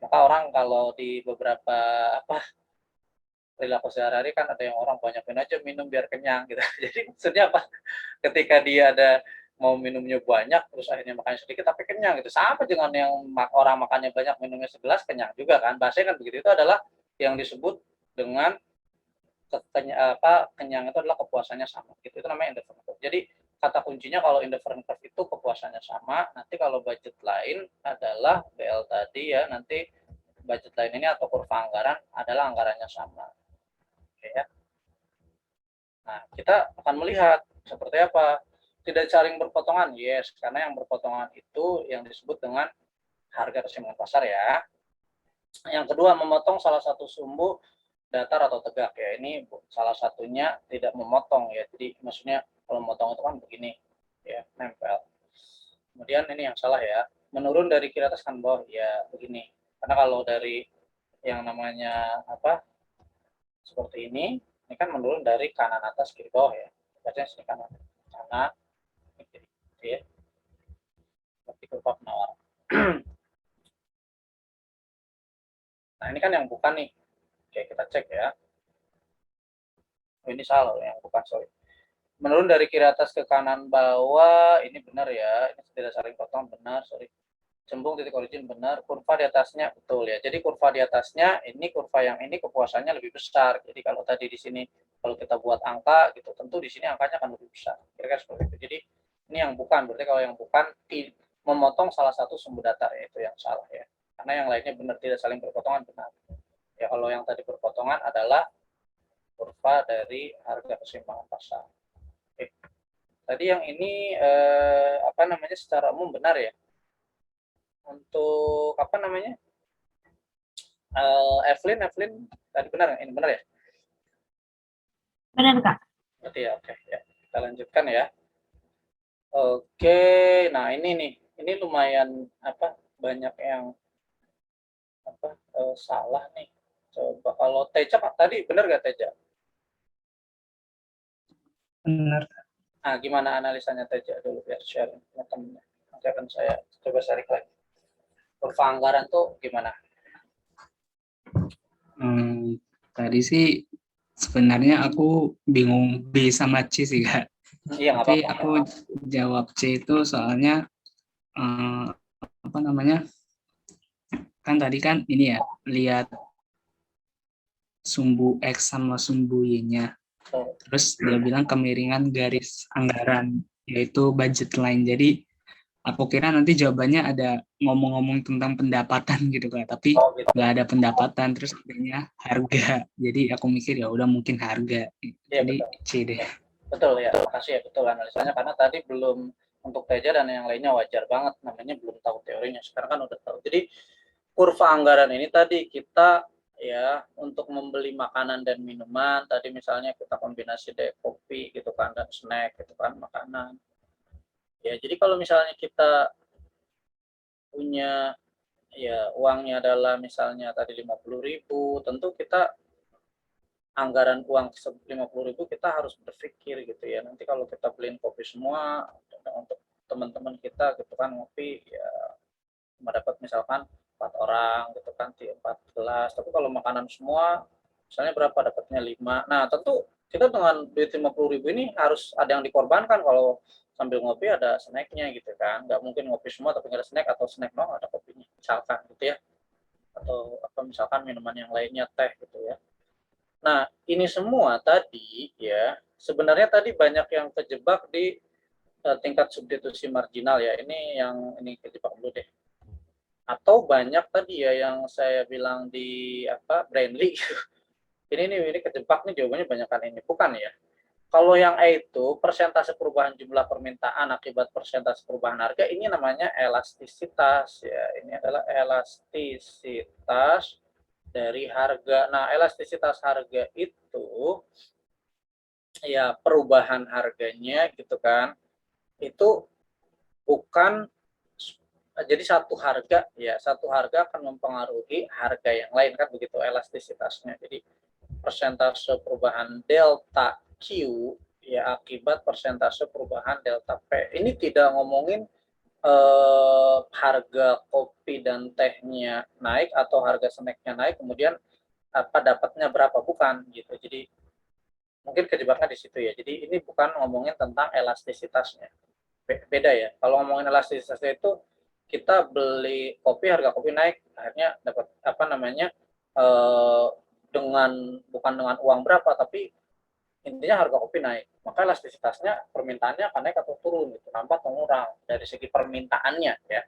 Maka orang kalau di beberapa perilaku sehari-hari kan ada yang orang banyakin aja minum biar kenyang gitu. Jadi maksudnya apa? Ketika dia ada mau minumnya banyak terus akhirnya makannya sedikit tapi kenyang gitu. Sama dengan yang orang makannya banyak minumnya segelas kenyang juga kan. Bahasanya kan begitu, itu adalah yang disebut dengan kenyang itu adalah kepuasannya sama gitu. Itu namanya indifferent curve. Jadi kata kuncinya kalau indifferent curve itu kepuasannya sama. Nanti kalau budget lain adalah BL tadi ya, nanti budget lain ini atau kurva anggaran adalah anggarannya sama. Oke ya. Nah, kita akan melihat seperti apa. Tidak saling berpotongan, yes, karena yang berpotongan itu yang disebut dengan harga keseimbangan pasar ya. Yang kedua, memotong salah satu sumbu datar atau tegak ya. Ini salah satunya tidak memotong ya. Jadi maksudnya kalau memotong itu kan begini ya, nempel. Kemudian ini yang salah ya, menurun dari kiri atas kan bawah ya begini. Karena kalau dari yang namanya seperti ini kan menurun dari kanan atas kiri bawah ya. Bacanya sini kanan kiri ya. Seperti kurva penawar. Nah ini kan yang bukan nih. Oke, kita cek ya. Oh, ini salah yang bukan, sorry. Menurun dari kiri atas ke kanan bawah, ini benar ya. Ini tidak saling potong, benar, sorry. Cembung titik origin, benar. Kurva di atasnya, betul ya. Jadi kurva di atasnya, ini kurva yang ini kepuasannya lebih besar. Jadi kalau tadi di sini, kalau kita buat angka, gitu, tentu di sini angkanya akan lebih besar. Kira-kira seperti itu. Jadi ini yang bukan, berarti kalau yang bukan, memotong salah satu sumbu datar, ya, itu yang salah ya. Karena yang lainnya benar, tidak saling berpotongan, benar. Ya kalau yang tadi berpotongan adalah kurva dari harga keseimbangan pasar. Oke. Tadi yang ini secara umum benar ya. Untuk Evelyn tadi benar ini benar ya? Benar, Kak. Berarti ya, oke ya. Kita lanjutkan ya. Oke, nah ini nih, ini lumayan banyak yang salah nih. Coba kalau Teja tadi benar nggak Teja? Benar. Nah, gimana analisanya Teja dulu biar share teman-teman. Nanti akan saya coba share lagi. Kurva anggaran tuh gimana? Tadi sih sebenarnya aku bingung B sama C sih Kak. Iya, nggak Tapi apa-apa. aku jawab C itu soalnya eh, apa namanya, kan tadi kan ini ya, lihat sumbu X sama sumbu Y-nya. Tuh. Terus dia bilang kemiringan garis anggaran, yaitu budget line. Jadi aku kira nanti jawabannya ada ngomong-ngomong tentang pendapatan gitu Kak, tapi Oh gitu. nggak ada pendapatan, terus akhirnya harga. Jadi aku mikir ya udah mungkin harga. Iya Jadi betul. C deh. Betul ya. Makasih ya, betul analisanya karena tadi belum, untuk Teja dan yang lainnya wajar banget, namanya belum tahu teorinya. Sekarang kan udah tahu. Jadi kurva anggaran ini tadi kita ya untuk membeli makanan dan minuman, tadi misalnya kita kombinasi deh kopi gitu kan dan snack gitu kan, makanan. Ya, jadi kalau misalnya kita punya ya uangnya adalah misalnya tadi 50.000, tentu kita anggaran uang 50.000 kita harus berpikir gitu ya. Nanti kalau kita beliin kopi semua untuk teman-teman kita gitu kan, ngopi ya cuma dapat misalkan 4 orang gitu kan, 4 gelas. Tapi kalau makanan semua misalnya berapa, dapatnya 5. Nah tentu kita dengan duit 50.000 ini harus ada yang dikorbankan. Kalau sambil ngopi ada snacknya gitu kan, nggak mungkin ngopi semua tapi nggak ada snack, atau snack doang ada kopinya misalkan gitu ya, atau apa misalkan minuman yang lainnya teh gitu ya. Nah, ini semua tadi ya, sebenarnya tadi banyak yang terjebak di tingkat substitusi marginal ya. Ini kejebak dulu deh. Atau banyak tadi ya yang saya bilang di apa Brandly. Ini kejebak nih, jawabannya banyakan ini. Bukan ya. Kalau yang A itu persentase perubahan jumlah permintaan akibat persentase perubahan harga, ini namanya elastisitas ya. Ini adalah elastisitas dari harga. Nah, elastisitas harga itu ya perubahan harganya gitu kan. Itu bukan jadi satu harga akan mempengaruhi harga yang lain kan, begitu elastisitasnya. Jadi persentase perubahan delta Q ya akibat persentase perubahan delta P. Ini tidak ngomongin harga kopi dan tehnya naik atau harga snacknya naik kemudian apa dapatnya berapa, bukan gitu. Jadi mungkin kejebaknya di situ ya. Jadi ini bukan ngomongin tentang elastisitasnya. Beda ya. Kalau ngomongin elastisitasnya itu kita beli kopi, harga kopi naik, akhirnya dapat apa namanya dengan bukan dengan uang berapa, tapi intinya harga kopi naik. Maka elastisitasnya permintaannya akan naik atau turun gitu, nambah atau ngurang dari segi permintaannya ya.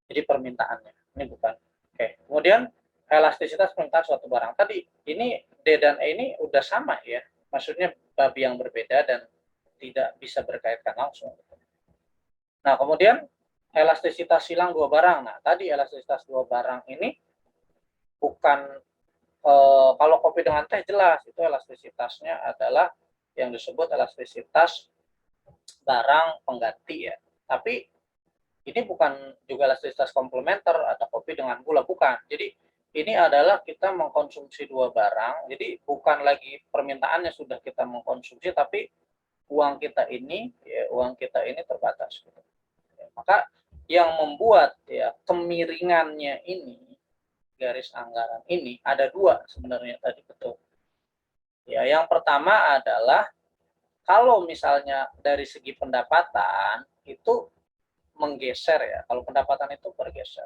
Jadi permintaannya ini bukan. Oke. Kemudian elastisitas permintaan suatu barang. Tadi ini D dan E ini udah sama ya. Maksudnya babi yang berbeda dan tidak bisa berkaitan langsung. Nah, kemudian elastisitas silang dua barang. Nah, tadi elastisitas dua barang ini bukan kalau kopi dengan teh jelas itu elastisitasnya adalah yang disebut elastisitas barang pengganti ya. Tapi ini bukan juga elastisitas komplementer, ada kopi dengan gula, bukan. Jadi ini adalah kita mengkonsumsi dua barang, jadi bukan lagi permintaannya sudah kita mengkonsumsi, tapi uang kita ini terbatas. Maka yang membuat ya kemiringannya ini, garis anggaran ini ada dua sebenarnya tadi, betul. Ya, yang pertama adalah kalau misalnya dari segi pendapatan itu menggeser ya. Kalau pendapatan itu bergeser.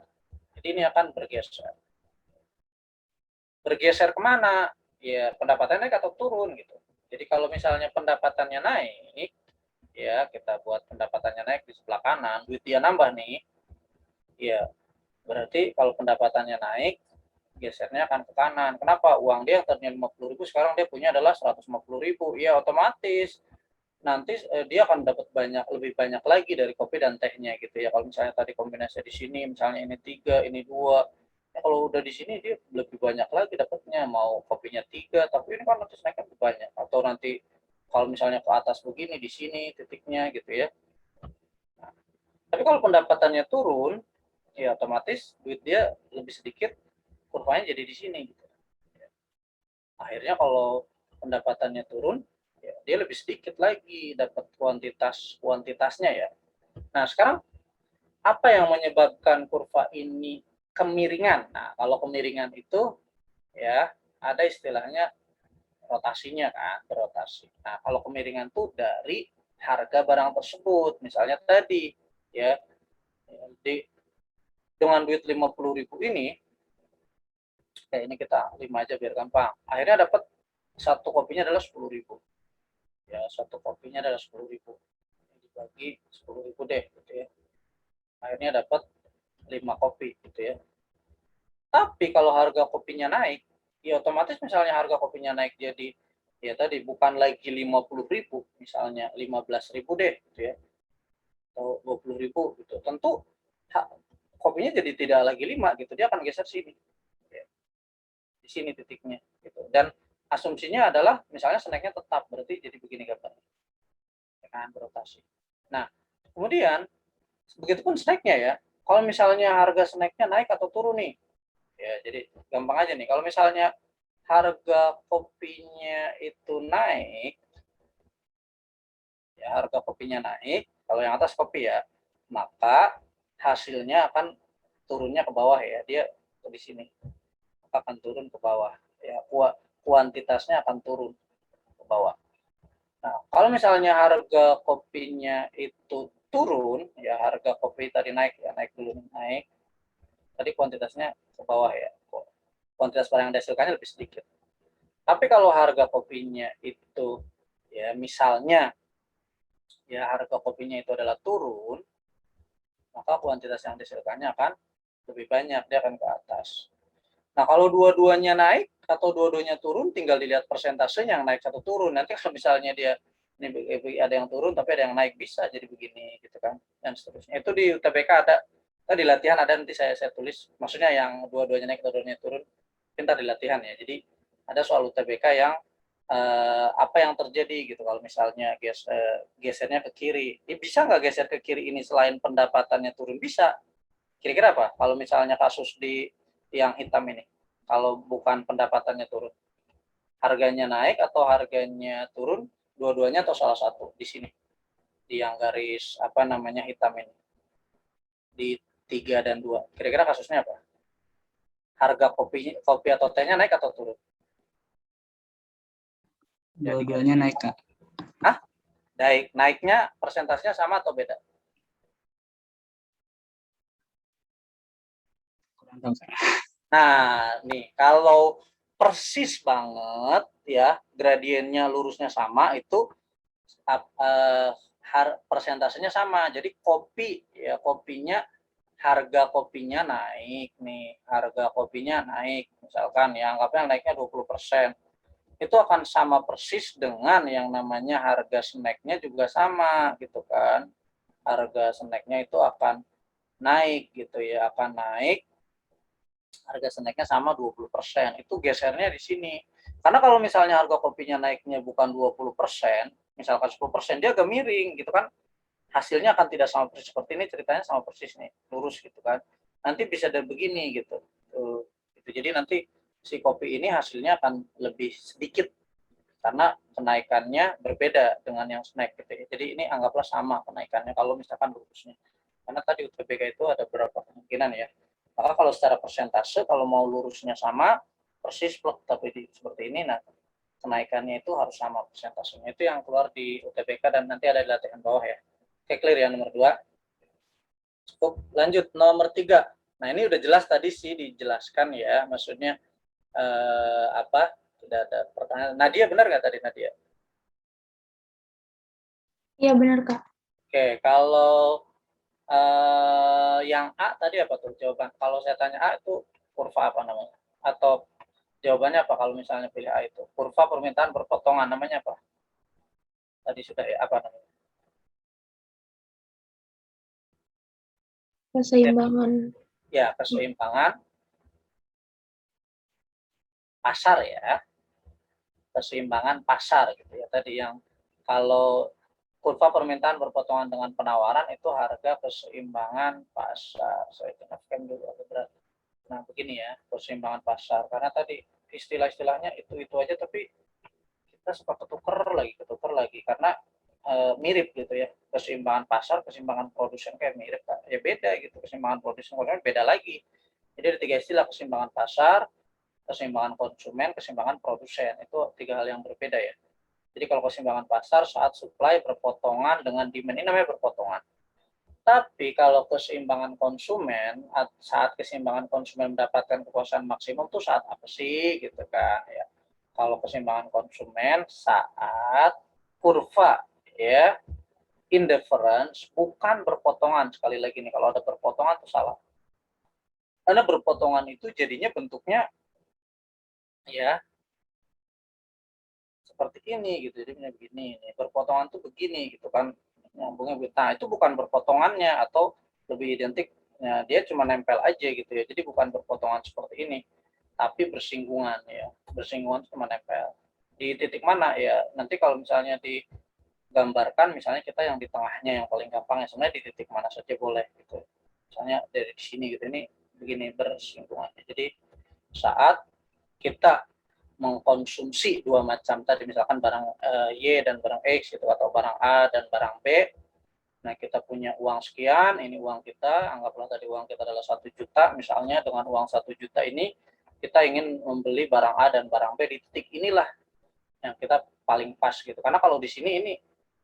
Jadi ini akan bergeser. Bergeser kemana? Ya pendapatannya naik atau turun gitu. Jadi kalau misalnya pendapatannya naik, ya kita buat pendapatannya naik di sebelah kanan, duit dia nambah nih, ya berarti kalau pendapatannya naik, gesernya akan ke kanan. Kenapa? Uang dia yang tadinya 50.000 sekarang dia punya adalah 150.000. Ya otomatis nanti dia akan dapat lebih banyak lagi dari kopi dan tehnya gitu ya. Kalau misalnya tadi kombinasi di sini misalnya ini 3, ini 2, ya kalau udah di sini dia lebih banyak lagi dapatnya, mau kopinya 3 tapi ini kan nanti naiknya lebih banyak, atau nanti kalau misalnya ke atas begini di sini titiknya gitu ya. Nah, tapi kalau pendapatannya turun ya otomatis duit dia lebih sedikit, kurvanya jadi di sini gitu. Akhirnya kalau pendapatannya turun ya dia lebih sedikit lagi dapat kuantitasnya ya. Nah, sekarang apa yang menyebabkan kurva ini kemiringan? Nah, kalau kemiringan itu ya ada istilahnya rotasinya kan, berotasi. Nah, kalau kemiringan itu dari harga barang tersebut. Misalnya tadi ya dengan duit 50.000 ini, kayak ini kita 5 aja biar gampang. Akhirnya dapat satu kopinya adalah 10.000. Ya, satu kopinya adalah 10.000. Dibagi 10.000 deh gitu ya. Akhirnya dapat 5 kopi gitu ya. Tapi kalau harga kopinya naik, ya otomatis misalnya harga kopinya naik jadi ya tadi bukan lagi 50.000, misalnya 15.000 deh gitu ya. Atau 20.000 gitu. Tentu kopinya jadi tidak lagi 5 gitu, dia akan geser sini. Ya. Di sini titiknya gitu. Dan asumsinya adalah misalnya snacknya tetap, berarti jadi begini gambarnya. Ya kan, berotasi. Nah, kemudian begitupun snacknya ya. Kalau misalnya harga snacknya naik atau turun nih, ya jadi gampang aja nih. Kalau misalnya harga kopinya itu naik, ya harga kopinya naik, kalau yang atas kopi ya, maka hasilnya akan turunnya ke bawah ya. Dia di sini akan turun ke bawah. Ya, kuantitasnya akan turun ke bawah. Nah, kalau misalnya harga kopinya itu turun, ya harga kopi tadi naik ya, naik dulu naik. Tadi kuantitasnya ke bawah ya. Kuantitas barang yang dihasilkannya lebih sedikit. Tapi kalau harga kopinya itu ya misalnya ya harga kopinya itu adalah turun, maka kuantitas yang dihasilkannya akan lebih banyak, dia akan ke atas. Nah, kalau dua-duanya naik atau dua-duanya turun, tinggal dilihat persentasenya yang naik atau turun. Nanti kalau misalnya dia ini ada yang turun tapi ada yang naik, bisa jadi begini gitu kan, dan seterusnya. Itu di UTBK ada, di latihan ada, nanti saya tulis, maksudnya yang dua-duanya naik atau dua-duanya turun, pintar di latihan ya. Jadi ada soal UTBK yang apa yang terjadi gitu kalau misalnya gesernya ke kiri. Bisa nggak geser ke kiri ini selain pendapatannya turun? Bisa. Kira-kira apa kalau misalnya kasus di yang hitam ini? Kalau bukan pendapatannya turun, harganya naik atau harganya turun, dua-duanya atau salah satu di sini, di yang garis apa namanya hitam ini, di 3 dan 2. Kira-kira kasusnya apa? Harga kopi atau tehnya naik atau turun? Dua-duanya naik, Kak. Hah? Naiknya persentasenya sama atau beda? Kurang tahu, Kak. Nah, nih kalau persis banget ya, gradiennya lurusnya sama, itu persentasenya sama. Jadi harga kopinya naik nih, harga kopinya naik, misalkan ya anggapnya naiknya 20%. Itu akan sama persis dengan yang namanya harga snacknya juga sama gitu kan. Harga snacknya itu akan naik gitu ya, akan naik, harga snacknya sama 20%. Itu gesernya di sini. Karena kalau misalnya harga kopinya naiknya bukan 20%, misalkan 10%, dia agak miring gitu kan. Hasilnya akan tidak sama persis seperti ini, ceritanya sama persis nih, lurus gitu kan. Nanti bisa dari begini gitu. Jadi nanti si kopi ini hasilnya akan lebih sedikit karena kenaikannya berbeda dengan yang snack gitu ya. Jadi ini anggaplah sama kenaikannya kalau misalkan lurusnya. Karena tadi UTBK itu ada beberapa kemungkinan ya. Maka kalau secara persentase, kalau mau lurusnya sama, persis plek, tapi seperti ini, nah kenaikannya itu harus sama persentasenya. Itu yang keluar di UTBK dan nanti ada di latihan bawah ya. Oke, clear ya nomor 2. Cukup, lanjut nomor 3. Nah, ini udah jelas tadi sih dijelaskan ya, maksudnya apa? Tidak ada pertanyaan. Nadia benar nggak tadi Nadia? Iya benar Kak. Oke, kalau yang A tadi apa tuh jawaban? Kalau saya tanya A itu kurva apa namanya? Atau jawabannya apa kalau misalnya pilih A itu? Kurva permintaan berpotongan, namanya apa? Tadi sudah ya, apa namanya? Keseimbangan. Ya, keseimbangan pasar ya. Keseimbangan pasar gitu ya. Tadi yang kalau kurva permintaan berpotongan dengan penawaran itu harga keseimbangan pasar. Saya jelaskan dulu agak berat. Nah, begini ya, keseimbangan pasar. Karena tadi istilah-istilahnya itu aja, tapi kita suka ketuker lagi mirip gitu ya. Keseimbangan pasar, keseimbangan produsen kayak mirip, ya beda gitu. Keseimbangan produsen konsumen beda lagi. Jadi ada 3 istilah, keseimbangan pasar, keseimbangan konsumen, keseimbangan produsen. Itu 3 hal yang berbeda ya. Jadi kalau keseimbangan pasar saat supply berpotongan dengan demand, ini namanya berpotongan. Tapi kalau keseimbangan konsumen, saat keseimbangan konsumen mendapatkan kepuasan maksimum tuh saat apa sih gitu kan ya. Kalau keseimbangan konsumen saat kurva ya indifference bukan berpotongan. Sekali lagi nih, kalau ada berpotongan itu salah. Karena berpotongan itu jadinya bentuknya ya seperti ini gitu. Jadi begini, nih. Berpotongan tuh begini gitu kan. Nyambungnya begitu. Nah, itu bukan berpotongannya atau lebih identik ya, dia cuma nempel aja gitu ya. Jadi bukan berpotongan seperti ini, tapi bersinggungan ya. Bersinggungan cuma nempel. Di titik mana ya? Nanti kalau misalnya digambarkan misalnya kita yang di tengahnya yang paling gampang ya, sebenarnya di titik mana saja boleh gitu. Misalnya dari sini gitu, ini begini bersinggungan. Jadi saat kita mengkonsumsi dua macam tadi, misalkan barang Y dan barang X gitu, atau barang A dan barang B. Nah, kita punya uang sekian, ini uang kita, anggaplah tadi uang kita adalah 1 juta, misalnya dengan uang 1 juta ini kita ingin membeli barang A dan barang B, di titik inilah yang kita paling pas gitu. Karena kalau di sini ini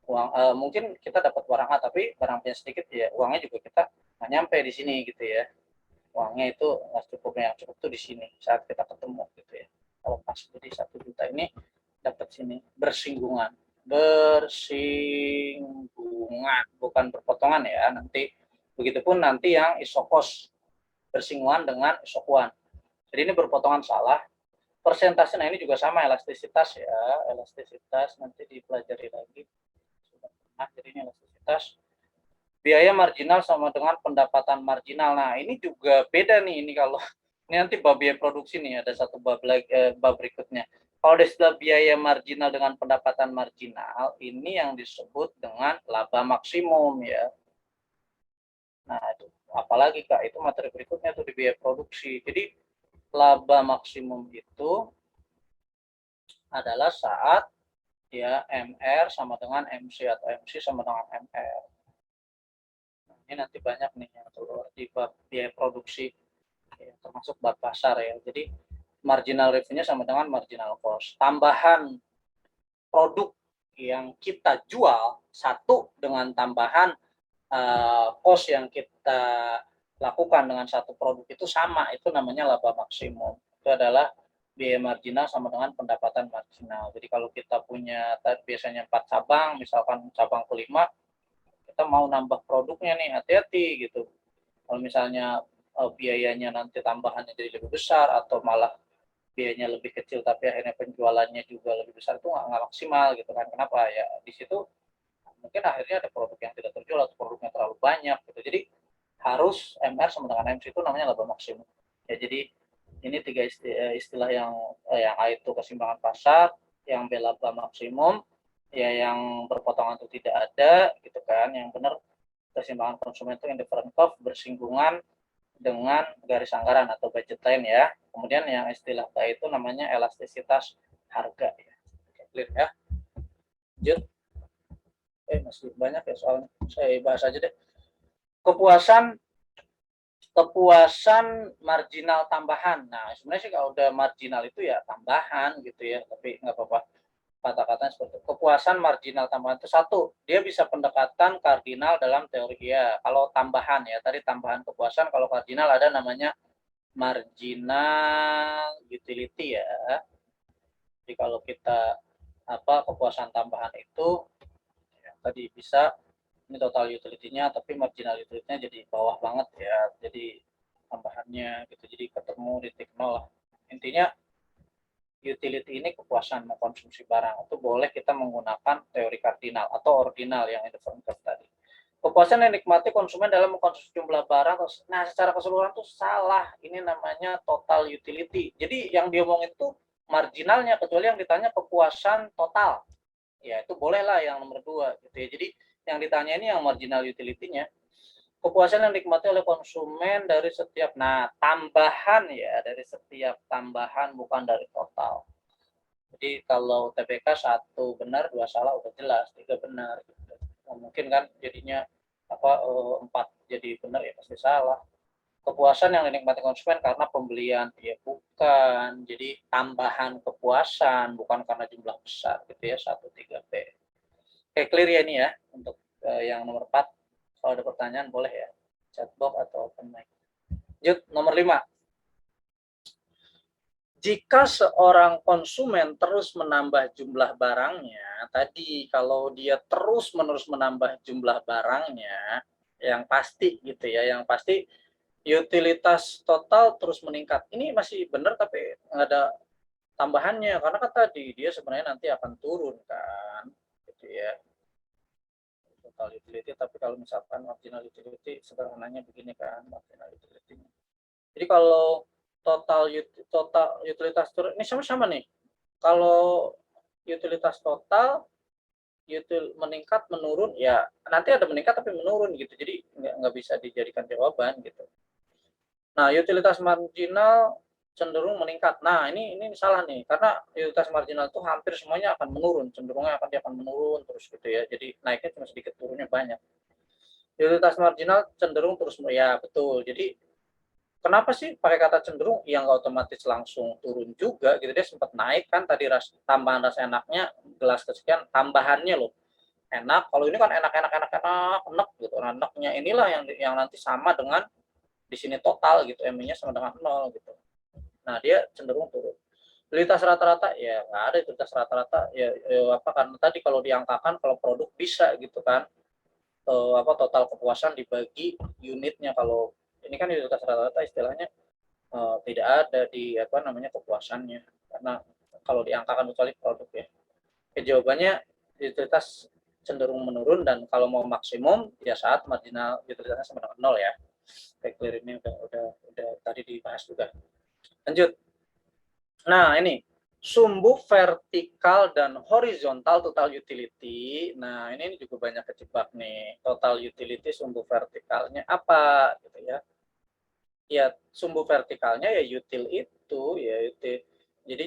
uang mungkin kita dapat barang A tapi barang B sedikit ya, uangnya juga kita nggak nyampe di sini gitu ya. Uangnya itu nggak cukup, yang cukup tuh di sini saat kita ketemu gitu ya. Kalau pas jadi 1 juta ini dapat sini bersinggungan bukan berpotongan ya. Nanti begitupun nanti yang isokos bersinggungan dengan isokuan. Jadi ini berpotongan salah. Persentase, nah ini juga sama, elastisitas ya, elastisitas nanti dipelajari lagi. Nah, jadi ini elastisitas. Biaya marginal sama dengan pendapatan marginal. Nah, ini juga beda nih, ini kalau ini nanti bab biaya produksi nih, ada satu bab lagi, bab berikutnya. Kalau ada istilah biaya marginal dengan pendapatan marginal, ini yang disebut dengan laba maksimum ya. Nah, itu apalagi Kak, itu materi berikutnya tuh di biaya produksi. Jadi laba maksimum itu adalah saat ya MR sama dengan MC atau MC sama dengan MR. Nah, ini nanti banyak nih yang keluar di bab biaya produksi ya, termasuk bab pasar ya. Jadi marginal revenue sama dengan marginal cost. Tambahan produk yang kita jual satu dengan tambahan cost yang kita lakukan dengan satu produk itu sama, itu namanya laba maksimum. Itu adalah biaya marginal sama dengan pendapatan marginal. Jadi kalau kita punya biasanya 4 cabang, misalkan cabang kelima, kita mau nambah produknya nih, hati-hati gitu. Kalau misalnya biayanya nanti tambahannya jadi lebih besar atau malah biayanya lebih kecil tapi akhirnya penjualannya juga lebih besar, itu nggak maksimal gitu kan. Kenapa ya? Di situ mungkin akhirnya ada produk yang tidak terjual atau produknya terlalu banyak gitu. Jadi harus MR sama dengan MC itu namanya laba maksimum. Ya, jadi ini 3 istilah yang A itu keseimbangan pasar, yang B laba maksimum, ya yang berpotongan itu tidak ada gitu kan. Yang benar keseimbangan konsumen itu indifferent curve bersinggungan dengan garis anggaran atau budget line ya. Kemudian yang istilah K itu namanya elastisitas harga ya. Clear ya. Lanjut. Masih banyak ya soalnya. Saya bahas aja deh. Kepuasan marginal tambahan. Nah, sebenarnya sih kalau udah marginal itu ya tambahan gitu ya, tapi nggak apa-apa kata-katanya seperti itu. Kepuasan marginal tambahan itu satu, dia bisa pendekatan kardinal dalam teori ya. Kalau tambahan ya, tadi tambahan kepuasan, kalau kardinal ada namanya marginal utility ya. Jadi kalau kita kepuasan tambahan itu ya, tadi bisa ini total utility-nya, tapi marginal utility-nya jadi bawah banget ya, jadi tambahannya gitu, jadi ketemu di titik nol. Intinya utility ini kepuasan mengkonsumsi barang, itu boleh kita menggunakan teori kardinal atau ordinal yang indifferent curve tadi. Kepuasan yang dinikmati konsumen dalam mengkonsumsi jumlah barang, nah secara keseluruhan itu salah, ini namanya total utility. Jadi yang diomong itu marginalnya, kecuali yang ditanya kepuasan total, ya itu bolehlah yang nomor 2 gitu ya. Jadi yang ditanya ini yang marginal utility-nya, kepuasan yang dinikmati oleh konsumen dari setiap, nah tambahan ya, dari setiap tambahan bukan dari total. Jadi kalau TBK 1 benar 2 salah udah jelas, 3 benar. mungkin kan jadinya 4 jadi benar ya pasti salah. Kepuasan yang dinikmati konsumen karena pembelian, ya bukan. Jadi tambahan kepuasan, bukan karena jumlah besar gitu ya, 1, 3, B. Oke, clear ya ini ya untuk yang nomor 4. Kalau ada pertanyaan boleh ya, chat box atau open mic. Lanjut, nomor 5. Jika seorang konsumen terus menambah jumlah barangnya, tadi kalau dia terus-menerus menambah jumlah barangnya, yang pasti gitu ya, yang pasti utilitas total terus meningkat. Ini masih benar tapi nggak ada tambahannya, karena kan tadi dia sebenarnya nanti akan turun kan, gitu ya. Total utility, tapi kalau misalkan marginal utility, sederhananya begini kan, marginal utility. Jadi kalau total utilitas turun, ini sama-sama nih. Kalau utilitas total meningkat menurun, ya nanti ada meningkat tapi menurun gitu. Jadi nggak bisa dijadikan jawaban gitu. Nah, utilitas marginal cenderung meningkat. Nah, ini salah nih, karena utilitas marginal itu hampir semuanya akan menurun, cenderungnya dia akan menurun terus gitu ya. Jadi naiknya cuma sedikit, turunnya banyak. Utilitas marginal cenderung terus, ya betul. Jadi kenapa sih pakai kata cenderung? Yang nggak otomatis langsung turun juga gitu. Dia sempat naik kan tadi, tambahan rasa enaknya gelas kesekian, tambahannya loh enak. Kalau ini kan enak gitu. Enaknya inilah yang nanti sama dengan di sini total gitu, MI-nya sama dengan 0 gitu. Nah, dia cenderung turun. Utilitas rata-rata ya nggak ada utilitas rata-rata ya, karena tadi kalau diangkakan kalau produk bisa gitu kan, total kepuasan dibagi unitnya. Kalau ini kan utilitas rata-rata istilahnya tidak ada di kepuasannya, karena kalau diangkakan kecuali produk ya. Jawabannya utilitas cenderung menurun, dan kalau mau maksimum ya saat marginal utilitasnya sama dengan 0 ya. Clear, ini udah tadi dibahas juga. Lanjut. Nah, ini sumbu vertikal dan horizontal total utility. Nah, ini juga banyak kejebak nih. Total utility sumbu vertikalnya apa gitu ya. Ya, sumbu vertikalnya ya util itu ya util. Jadi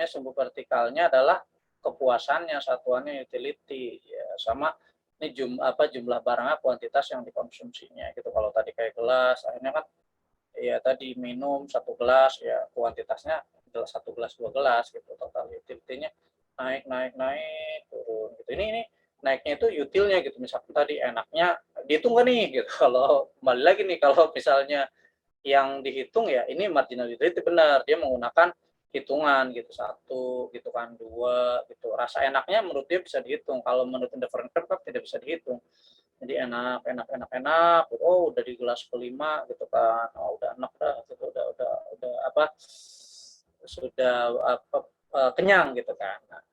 sumbu vertikalnya adalah kepuasannya, satuannya utility ya, sama ini jumlah barangnya, kuantitas yang dikonsumsinya gitu. Kalau tadi kayak gelas, akhirnya kan ya tadi minum 1 gelas ya kuantitasnya adalah 1 gelas 2 gelas gitu, total utility-nya naik turun gitu. Ini naiknya itu utilnya gitu, misalkan tadi enaknya dihitung kan nih gitu. Kalau kembali lagi nih, kalau misalnya yang dihitung ya ini marginal utility benar, dia menggunakan hitungan gitu, 1 gitu kan, 2 gitu. Rasa enaknya menurut dia bisa dihitung, kalau menurut indifferent curve tidak bisa dihitung. Jadi enak, oh udah di gelas kelima gitu kan, oh udah enak dah gitu, udah sudah kenyang gitu kan. Nah,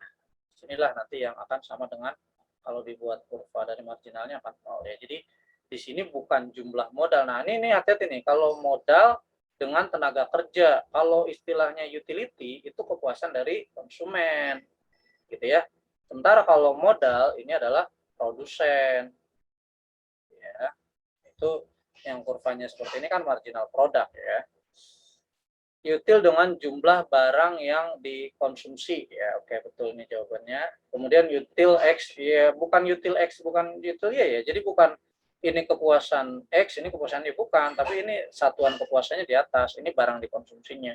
inilah nanti yang akan sama dengan kalau dibuat kurva dari marginalnya akan 0 ya. Jadi di sini bukan jumlah modal. Nah, ini hati-hati nih, kalau modal dengan tenaga kerja. Kalau istilahnya utility itu kepuasan dari konsumen gitu ya. Sementara kalau modal ini adalah produsen. Ya, itu yang kurvanya seperti ini kan marginal produk ya. Util dengan jumlah barang yang dikonsumsi ya, oke betul ini jawabannya. Kemudian util X ya, bukan util X, bukan util ya, jadi bukan ini kepuasan X, ini kepuasan Y, bukan, tapi ini satuan kepuasannya di atas, ini barang dikonsumsinya.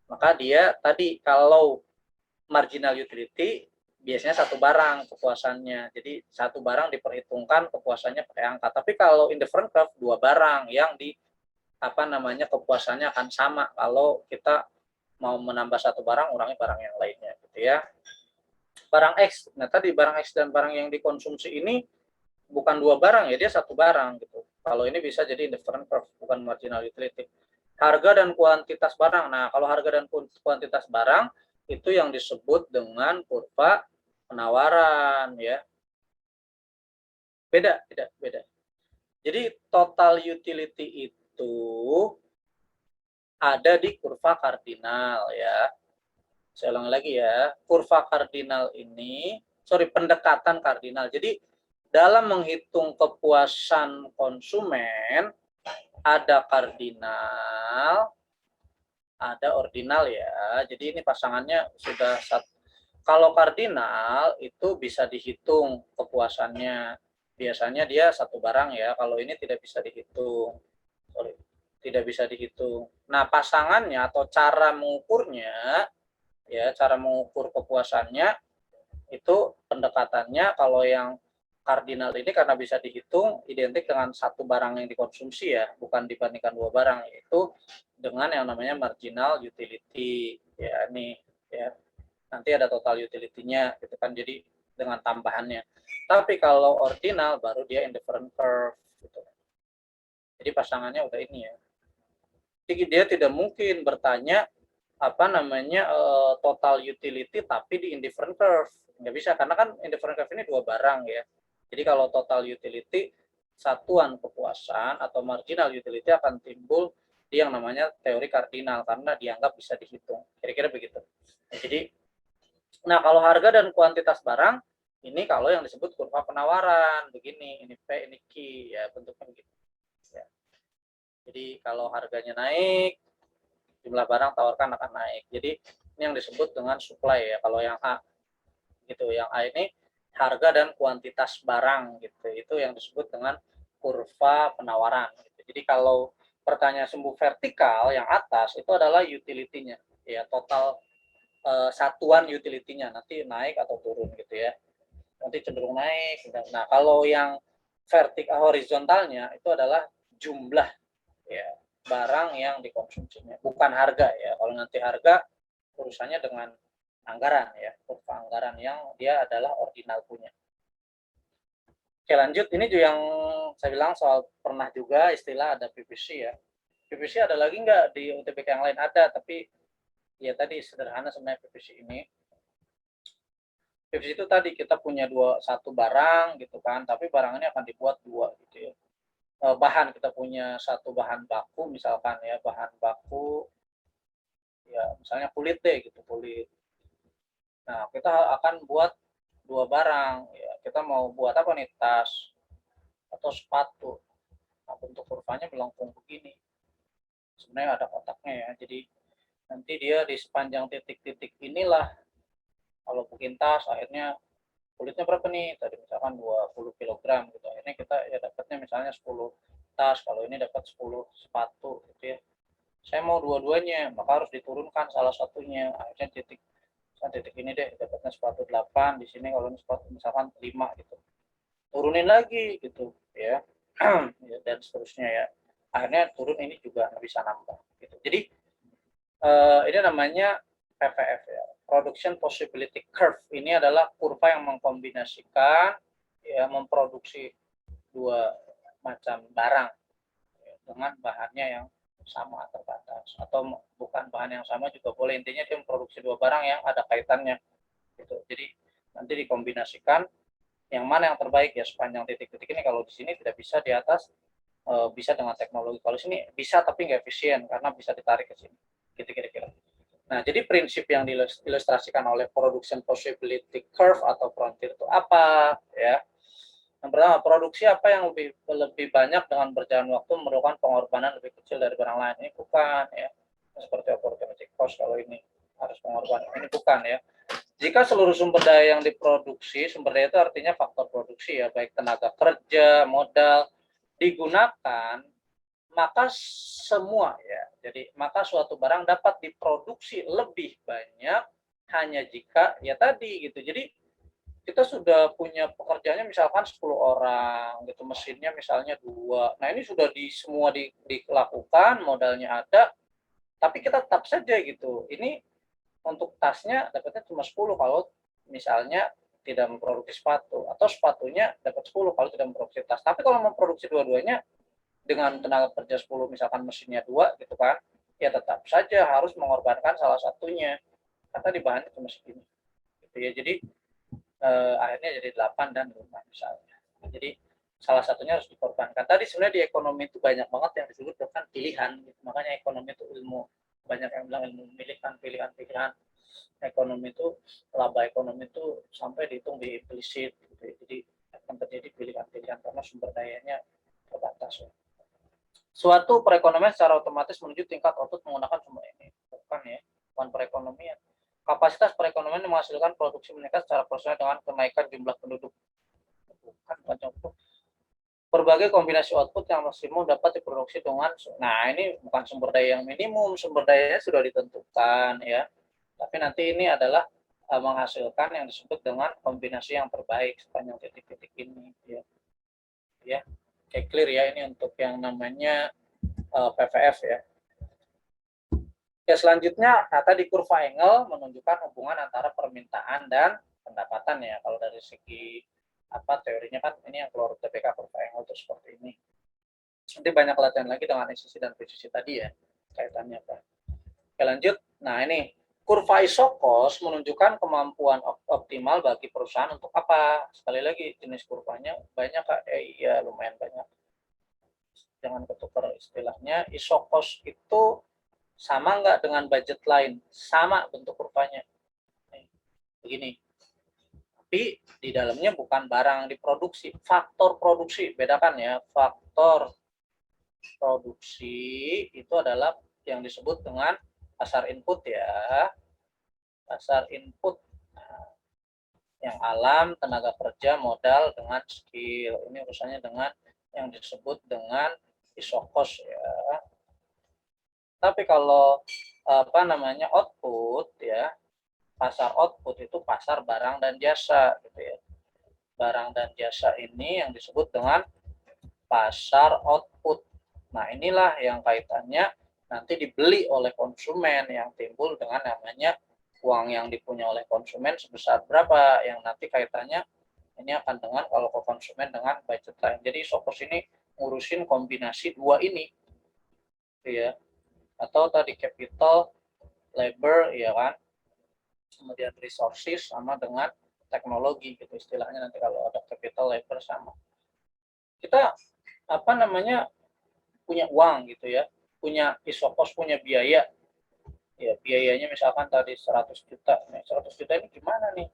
Maka dia tadi kalau marginal utility biasanya 1 barang kepuasannya. Jadi 1 barang diperhitungkan kepuasannya pakai angka. Tapi kalau indifferent curve 2 barang yang kepuasannya akan sama kalau kita mau menambah 1 barang, urangi barang yang lainnya gitu ya. Barang X, nah tadi barang X dan barang yang dikonsumsi ini bukan 2 barang ya, dia 1 barang gitu. Kalau ini bisa jadi indifferent curve, bukan marginal utility. Harga dan kuantitas barang. Nah, kalau harga dan kuantitas barang itu yang disebut dengan kurva penawaran ya. Beda. Jadi total utility itu ada di kurva kardinal ya. Saya ulangi lagi ya. Kurva kardinal ini, pendekatan kardinal. Jadi dalam menghitung kepuasan konsumen ada kardinal, ada ordinal ya. Jadi ini pasangannya sudah satu. Kalau kardinal itu bisa dihitung kepuasannya. biasanya dia satu barang ya. Kalau ini tidak bisa dihitung. Sorry, tidak bisa dihitung. Nah, pasangannya atau cara mengukurnya, ya, cara mengukur kepuasannya itu pendekatannya kalau yang kardinal ini karena bisa dihitung identik dengan satu barang yang dikonsumsi ya, bukan dibandingkan dua barang, yaitu dengan yang namanya marginal utility. Ya, nih ya. Nanti ada total utility-nya gitu kan. Jadi dengan tambahannya. Tapi kalau ordinal baru dia indifferent curve gitu. Jadi pasangannya udah ini ya. Jadi dia tidak mungkin bertanya apa namanya total utility tapi di indifferent curve. Nggak bisa karena kan indifferent curve ini dua barang ya. Jadi kalau total utility satuan kepuasan atau marginal utility akan timbul di yang namanya teori kardinal karena dianggap bisa dihitung. Kira-kira begitu. Jadi nah kalau harga dan kuantitas barang ini kalau yang disebut kurva penawaran begini, ini P, ini Q ya bentuknya begitu. Ya. Jadi kalau harganya naik, jumlah barang tawarkan akan naik. Jadi ini yang disebut dengan supply ya. Kalau yang A gitu, yang A ini harga dan kuantitas barang gitu. Itu yang disebut dengan kurva penawaran. Gitu. Jadi kalau pertanyaan sumbu vertikal yang atas itu adalah utility-nya ya, total satuan utility-nya nanti naik atau turun gitu ya. Nanti cenderung naik. Nah, kalau yang vertikal horizontalnya itu adalah jumlah ya barang yang dikonsumsinya, bukan harga ya. Kalau nanti harga urusannya dengan anggaran ya, kurva anggaran yang dia adalah ordinal punya. Oke lanjut, ini juga yang saya bilang soal pernah juga istilah ada PPC ya. PPC ada lagi nggak di UTBK yang lain? Ada, tapi ya tadi sederhana sebenarnya PPC ini. PPC itu tadi kita punya satu barang gitu kan, tapi barang ini akan dibuat dua gitu ya. Bahan kita punya satu bahan baku misalkan ya, bahan baku ya misalnya kulit deh gitu, kulit. Nah kita akan buat dua barang ya, kita mau buat apa nih, tas atau sepatu. Nah, bentuk kurvanya melengkung begini, sebenarnya ada kotaknya ya, jadi nanti dia di sepanjang titik-titik inilah kalau bikin tas akhirnya kulitnya berapa nih, tadi misalkan 20 kg gitu, akhirnya kita ya dapatnya misalnya 10 tas, kalau ini dapat 10 sepatu gitu ya. Saya mau dua-duanya, maka harus diturunkan salah satunya, akhirnya titik ini deh dapatnya sepatu 8, di sini kalau ini sepatu misalkan 5 gitu, turunin lagi gitu ya. Dan seterusnya ya, akhirnya turun ini juga bisa nambah gitu. Jadi ini namanya PPF ya, Production Possibility Curve. Ini adalah kurva yang mengkombinasikan ya, memproduksi dua macam barang ya, dengan bahannya yang sama terbatas, atau bukan bahan yang sama juga boleh, intinya dia memproduksi dua barang yang ada kaitannya gitu. Jadi nanti dikombinasikan yang mana yang terbaik ya sepanjang titik-titik ini. Kalau di sini tidak bisa di atas, bisa dengan teknologi, kalau sini bisa tapi nggak efisien karena bisa ditarik ke sini gitu kira-kira. Nah, jadi prinsip yang diilustrasikan oleh production possibility curve atau frontier itu apa ya? Yang pertama, produksi apa yang lebih banyak dengan berjalan waktu memerlukan pengorbanan lebih kecil dari barang lain. Ini bukan ya. Seperti opportunity cost kalau ini harus pengorbanan. Ini bukan ya. Jika seluruh sumber daya yang diproduksi, sumber daya itu artinya faktor produksi ya, baik tenaga kerja, modal, digunakan, maka semua ya, jadi maka suatu barang dapat diproduksi lebih banyak hanya jika ya tadi gitu. Jadi kita sudah punya pekerjaannya misalkan 10 orang gitu, mesinnya misalnya 2. Nah ini sudah semua dilakukan, modalnya ada, tapi kita tetap saja gitu. Ini untuk tasnya dapatnya cuma 10 kalau misalnya tidak memproduksi sepatu, atau sepatunya dapat 10 kalau tidak memproduksi tas. Tapi kalau memproduksi dua-duanya dengan tenaga kerja 10 misalkan mesinnya 2 gitu kan, ya tetap saja harus mengorbankan salah satunya karena di bahannya cuma segini gitu ya. Jadi akhirnya jadi 8 dan 5 misalnya. Jadi salah satunya harus dikorbankan. Tadi sebenarnya di ekonomi itu banyak banget yang disebut dengan pilihan gitu. Makanya ekonomi itu ilmu, banyak yang bilang ilmu memilihkan pilihan-pilihan. Ekonomi itu, laba ekonomi itu sampai dihitung di implisit gitu ya. Jadi akan terjadi pilihan-pilihan karena sumber dayanya terbatas ya. Suatu perekonomian secara otomatis menuju tingkat output menggunakan sumber ini. Bukan ya, bukan perekonomian. Kapasitas perekonomian menghasilkan produksi meningkat secara proporsional dengan kenaikan jumlah penduduk. Bukan berbagai kombinasi output yang maksimum dapat diproduksi dengan, nah ini bukan sumber daya yang minimum, sumber dayanya sudah ditentukan ya. Tapi nanti ini adalah menghasilkan yang disebut dengan kombinasi yang terbaik sepanjang titik-titik ini ya. Ya, oke, clear ya ini untuk yang namanya PVF ya. Oke, selanjutnya tadi kurva Engel menunjukkan hubungan antara permintaan dan pendapatan ya. Kalau dari segi teorinya kan ini yang keluar TPK kurva Engel itu seperti ini. Nanti banyak latihan lagi dengan eksisi dan presisi tadi ya kaitannya apa. Oke, lanjut. Nah ini kurva isokos menunjukkan kemampuan optimal bagi perusahaan untuk apa? Sekali lagi jenis kurvanya banyak Kak. Ya lumayan banyak. Jangan ketukar istilahnya. Isokos itu sama nggak dengan budget lain? Sama bentuk kurvanya. Begini. Tapi di dalamnya bukan barang yang diproduksi, faktor produksi. Bedakan ya, faktor produksi itu adalah yang disebut dengan pasar input ya. Pasar input. Nah, yang alam, tenaga kerja, modal dengan skill. Ini urusannya dengan yang disebut dengan isokos ya. Tapi kalau output ya, pasar output itu pasar barang dan jasa gitu ya. Barang dan jasa ini yang disebut dengan pasar output. Nah, inilah yang kaitannya nanti dibeli oleh konsumen yang timbul dengan namanya uang yang dipunya oleh konsumen sebesar berapa yang nanti kaitannya ini akan dengan kalau ke konsumen dengan budget lain. Jadi Sokos ini ngurusin kombinasi dua ini. Ya. Atau tadi capital, labor ya kan. Kemudian resources sama dengan teknologi gitu istilahnya nanti kalau ada capital labor sama. Kita punya uang gitu ya, punya isokos, punya biaya. Ya, biayanya misalkan tadi 100 juta. Nah, 100 juta ini gimana nih?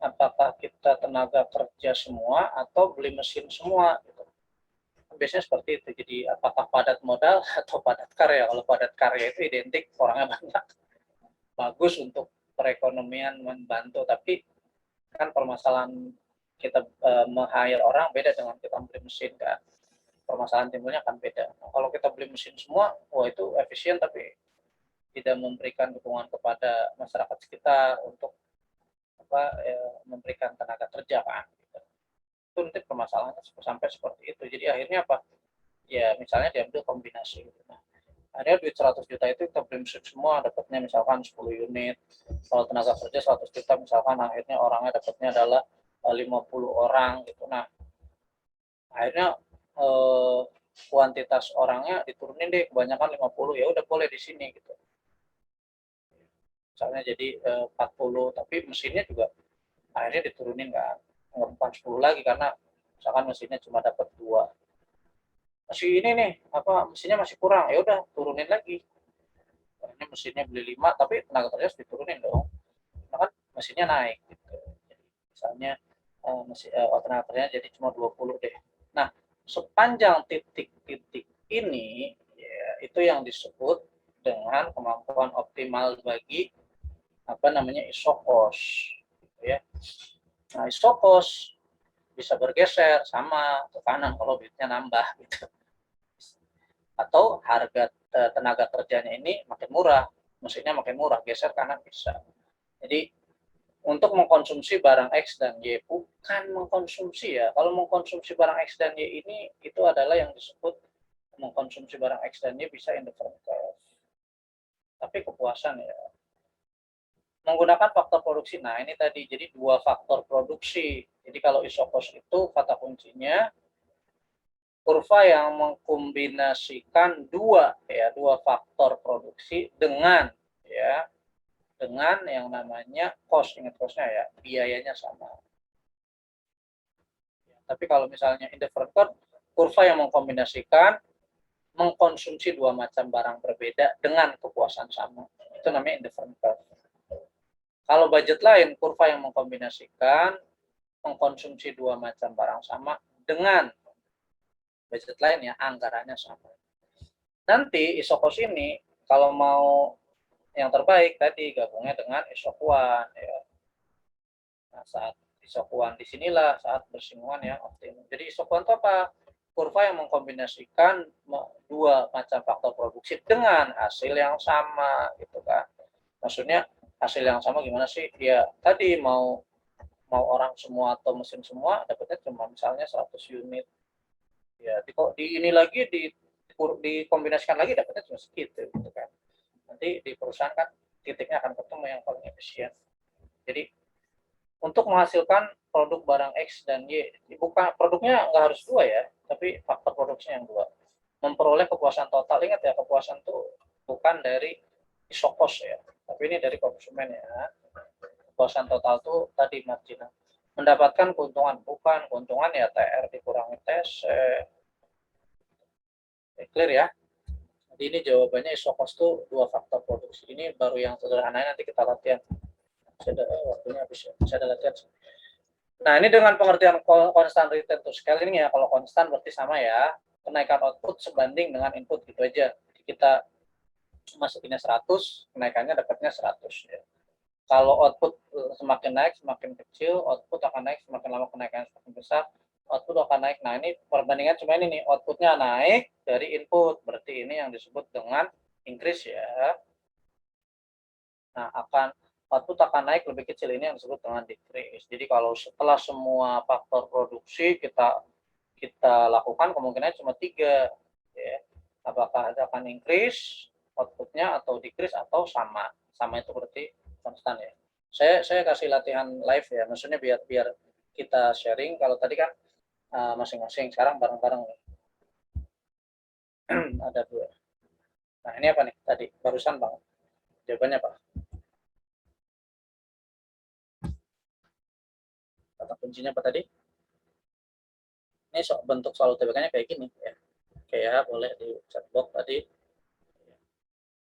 Apakah kita tenaga kerja semua atau beli mesin semua gitu. Biasanya seperti itu. Jadi apakah padat modal atau padat karya? Kalau padat karya itu identik orangnya banyak. Bagus untuk perekonomian membantu, tapi kan permasalahan kita meng-hire orang beda dengan kita beli mesin kan. Permasalahan timbulnya akan beda. Nah, kalau kita beli mesin semua, wah itu efisien tapi tidak memberikan dukungan kepada masyarakat sekitar untuk memberikan tenaga kerja kan. Itu nanti permasalahannya sampai seperti itu. Jadi akhirnya apa? Ya misalnya diambil kombinasi gitu. Nah, akhirnya duit 100 juta itu kita beli mesin semua dapatnya misalkan 10 unit. Kalau tenaga kerja 100 juta misalkan akhirnya orangnya dapatnya adalah 50 orang gitu. Nah, akhirnya kuantitas orangnya diturunin deh kebanyakan 50 ya udah boleh di sini gitu. Misalnya jadi 40 tapi mesinnya juga akhirnya diturunin kan bukan 10 lagi karena misalkan mesinnya cuma dapat 2. Masih ini nih mesinnya masih kurang ya udah turunin lagi. Ini mesinnya beli 5 tapi tenaga kerja harus diturunin dong. Karena kan mesinnya naik gitu. Jadi, misalnya tenaga kerjanya jadi cuma 20 deh. Nah, sepanjang titik-titik ini ya, itu yang disebut dengan kemampuan optimal bagi isokos gitu ya. Nah, isokos bisa bergeser sama ke kanan kalau duitnya nambah gitu. Atau harga tenaga kerjanya ini makin murah, mesinnya makin murah, geser kanan bisa. Jadi untuk mengkonsumsi barang X dan Y, bukan mengkonsumsi ya. Kalau mengkonsumsi barang X dan Y ini itu adalah yang disebut mengkonsumsi barang X dan Y bisa indifferent cost. Tapi kepuasan ya. Menggunakan faktor produksi. Nah, ini tadi jadi 2 faktor produksi. Jadi kalau isokos itu kata kuncinya kurva yang mengkombinasikan dua faktor produksi dengan yang namanya cost, ingat costnya ya, biayanya sama. Tapi kalau misalnya indifferent cost, kurva yang mengkombinasikan mengkonsumsi 2 macam barang berbeda dengan kepuasan sama. Itu namanya indifferent cost. Kalau budget lain, kurva yang mengkombinasikan mengkonsumsi 2 macam barang sama dengan budget lain ya, anggarannya sama. Nanti isokos ini kalau mau yang terbaik tadi gabungnya dengan isokuan ya. Nah, saat isokuan disinilah saat bersinggungan yang optimum. Jadi isokuan itu apa? kurva yang mengkombinasikan dua macam faktor produksi dengan hasil yang sama gitu kan. Maksudnya hasil yang sama gimana sih? Ya tadi mau orang semua atau mesin semua dapatnya cuma misalnya 100 unit. Ya di ini lagi dikombinasikan lagi dapatnya cuma segitu gitu kan. Nanti di perusahaan kan titiknya akan ketemu yang paling efisien. Jadi untuk menghasilkan produk barang X dan Y, bukan produknya nggak harus dua ya, tapi faktor produksinya yang dua. Memperoleh kepuasan total, ingat ya, kepuasan itu bukan dari isokos ya, tapi ini dari konsumen ya. Kepuasan total itu tadi marginal. Mendapatkan keuntungan, bukan keuntungan ya TR dikurangi TC. Clear ya? Jadi ini jawabannya isokos itu dua faktor produksi. Ini baru yang sederhananya nanti kita latihan. Waktunya habis ya, bisa ada latihan. Nah, ini dengan pengertian konstan return to scale ini ya, kalau konstan berarti sama ya, kenaikan output sebanding dengan input gitu aja. Jadi kita masukinnya 100, kenaikannya dapatnya 100 ya. Kalau output semakin naik, semakin kecil, output akan naik, semakin lama kenaikannya semakin besar, output akan naik. Nah, ini perbandingan cuma ini nih, outputnya naik dari input, berarti ini yang disebut dengan increase ya. Nah, output akan naik lebih kecil, ini yang disebut dengan decrease. Jadi kalau setelah semua faktor produksi kita lakukan, kemungkinannya cuma 3 ya. Apakah akan increase outputnya atau decrease atau sama. Sama itu berarti konstan ya. Saya kasih latihan live ya, maksudnya biar kita sharing. Kalau tadi kan masing-masing, sekarang bareng-bareng nih. Ada 2. Nah, ini apa nih tadi? Barusan Bang. Jawabannya apa? Kata kuncinya apa tadi? Ini bentuk soal UTBK-nya kayak gini ya. Kayak boleh di chatbox tadi.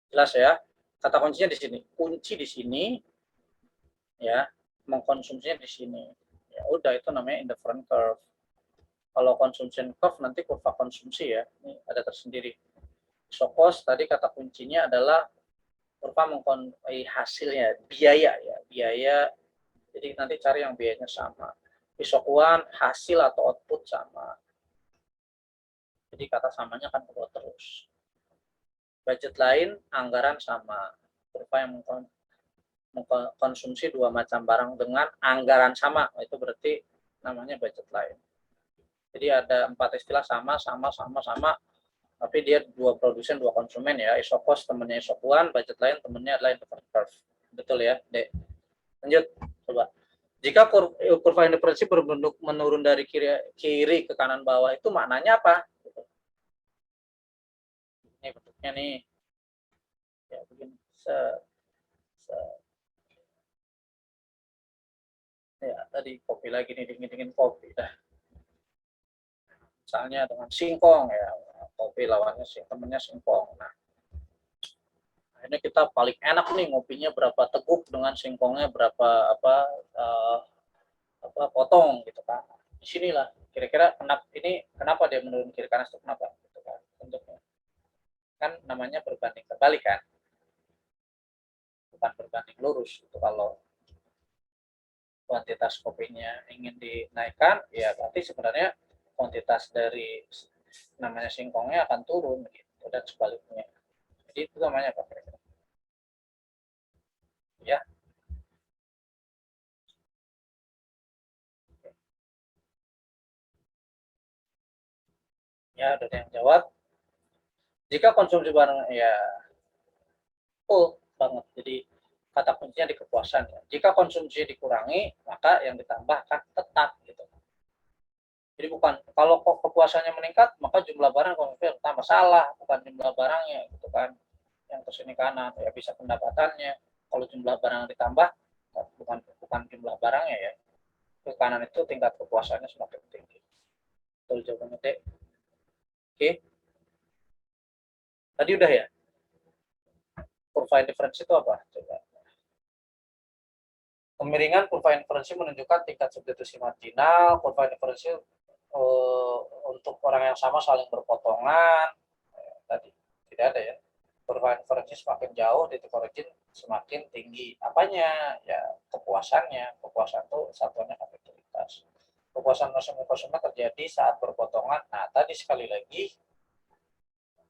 Jelas ya. Kata kuncinya di sini. Kunci di sini ya, mengkonsumsinya di sini. Ya udah, itu namanya indifferent curve. Kalau consumption curve nanti kurva konsumsi ya. Ini ada tersendiri. Sokos tadi kata kuncinya adalah kurva mengkonsumsi hasilnya, biaya ya, biaya. Jadi nanti cari yang biayanya sama. Isokuan hasil atau output sama. Jadi kata samanya akan keluar terus. Budget lain, anggaran sama. Kurva yang mengkonsumsi dua macam barang dengan anggaran sama, itu berarti namanya budget lain. Jadi ada 4 istilah sama, tapi dia 2 produsen, 2 konsumen ya. Isokos temennya isokuan, budget lain temennya adalah indifferent curve. Betul ya, Dek? Lanjut, coba. Jika kurva indiferensi berbentuk menurun dari kiri ke kanan bawah, itu maknanya apa? Ini bentuknya nih. Ya, begini. Ya, tadi kopi lagi nih, dingin-dingin kopi dah. Misalnya dengan singkong ya, kopi lawannya temennya singkong. Nah, ini kita paling enak nih ngopinya berapa teguk dengan singkongnya berapa potong gitu kan. Di sinilah kira-kira kenapa dia menurun kiri kanan itu kenapa gitu kan, bentuknya. Kan namanya berbanding terbalik kan. Bukan berbanding lurus. Itu kalau kuantitas kopinya ingin dinaikkan, ya berarti sebenarnya kuantitas dari namanya singkongnya akan turun gitu, dan sebaliknya. Jadi itu namanya apa kira-kira? Ya. Ya, ada yang jawab. Jika konsumsi barang ya full banget. Jadi kata kuncinya di kepuasan ya. Jika konsumsi dikurangi, maka yang ditambah akan tetap gitu. Jadi bukan kalau kepuasannya meningkat, maka jumlah barang konsumsi bertambah. Salah, bukan jumlah barangnya gitu kan. Yang kesini kanan ya, bisa pendapatannya. Kalau jumlah barang ditambah, bukan jumlah barangnya ya. Ke kanan itu tingkat kepuasannya semakin tinggi. Betul jawabannya, Dek. Oke. Tadi udah ya? Kurva indiferensi itu apa? Coba. Kemiringan kurva indiferensi menunjukkan tingkat substitusi marginal. Kurva indiferensi untuk orang yang sama saling berpotongan. Tadi tidak ada ya. Kurva indiferensi semakin jauh, titik origin semakin tinggi. Apanya? Ya kepuasannya. Kepuasan itu satuannya kapitalitas. Perluasan masa mukosa terjadi saat berpotongan. Nah, tadi sekali lagi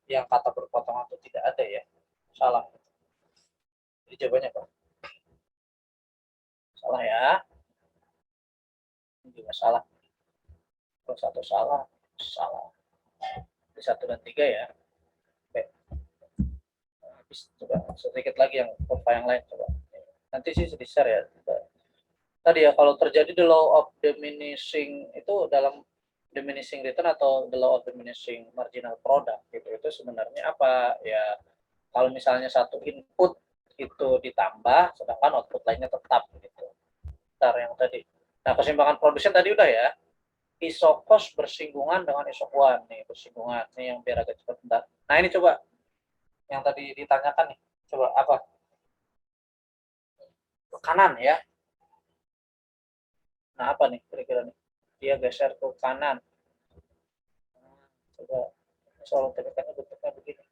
yang kata berpotongan itu tidak ada ya. Salah. Jadi jawabannya apa? Salah ya. Ini juga salah. Kalau satu salah, salah. Di 1 dan 3 ya. Oke. Habis coba sedikit lagi yang kurva yang lain coba. Nanti sih di share ya. Tadi ya kalau terjadi the law of diminishing itu dalam diminishing return atau the law of diminishing marginal product gitu, itu sebenarnya apa ya? Kalau misalnya satu input itu ditambah sedangkan output lainnya tetap gitu. Ntar yang tadi. Nah, keseimbangan produsen tadi udah ya. Isokos bersinggungan dengan isokwan nih, bersinggungan. Nih yang biar agak cepat bentar. Nah, ini coba yang tadi ditanyakan nih. Coba apa? Ke kanan ya. Nah, apa nih kira-kira nih? Dia geser ke kanan. Coba soal TPK-nya bentuknya begini.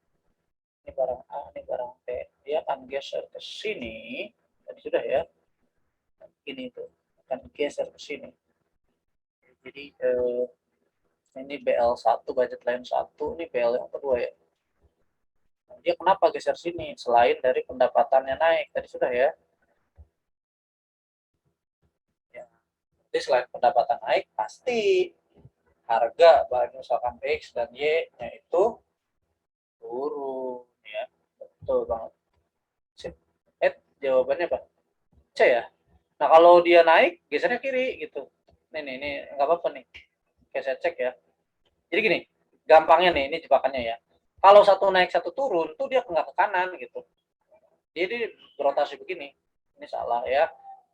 Ini barang A, ini barang B. Dia akan geser ke sini. Tadi sudah ya. Ini itu akan geser ke sini. Jadi ini BL1, budget line 1, ini BL yang kedua ya. Nah, dia kenapa geser sini? Selain dari pendapatannya naik. Tadi sudah ya. Jadi selain pendapatan naik, pasti harga bahan misalkan X dan Y-nya itu turun ya. Betul banget. Jawabannya apa? C ya. Nah, kalau dia naik, gesernya kiri gitu. Ini nggak apa-apa nih. Kayak saya cek ya. Jadi gini, gampangnya nih, ini jebakannya ya. Kalau satu naik, satu turun, tuh dia nggak ke kanan gitu. Jadi berotasi begini. Ini salah ya.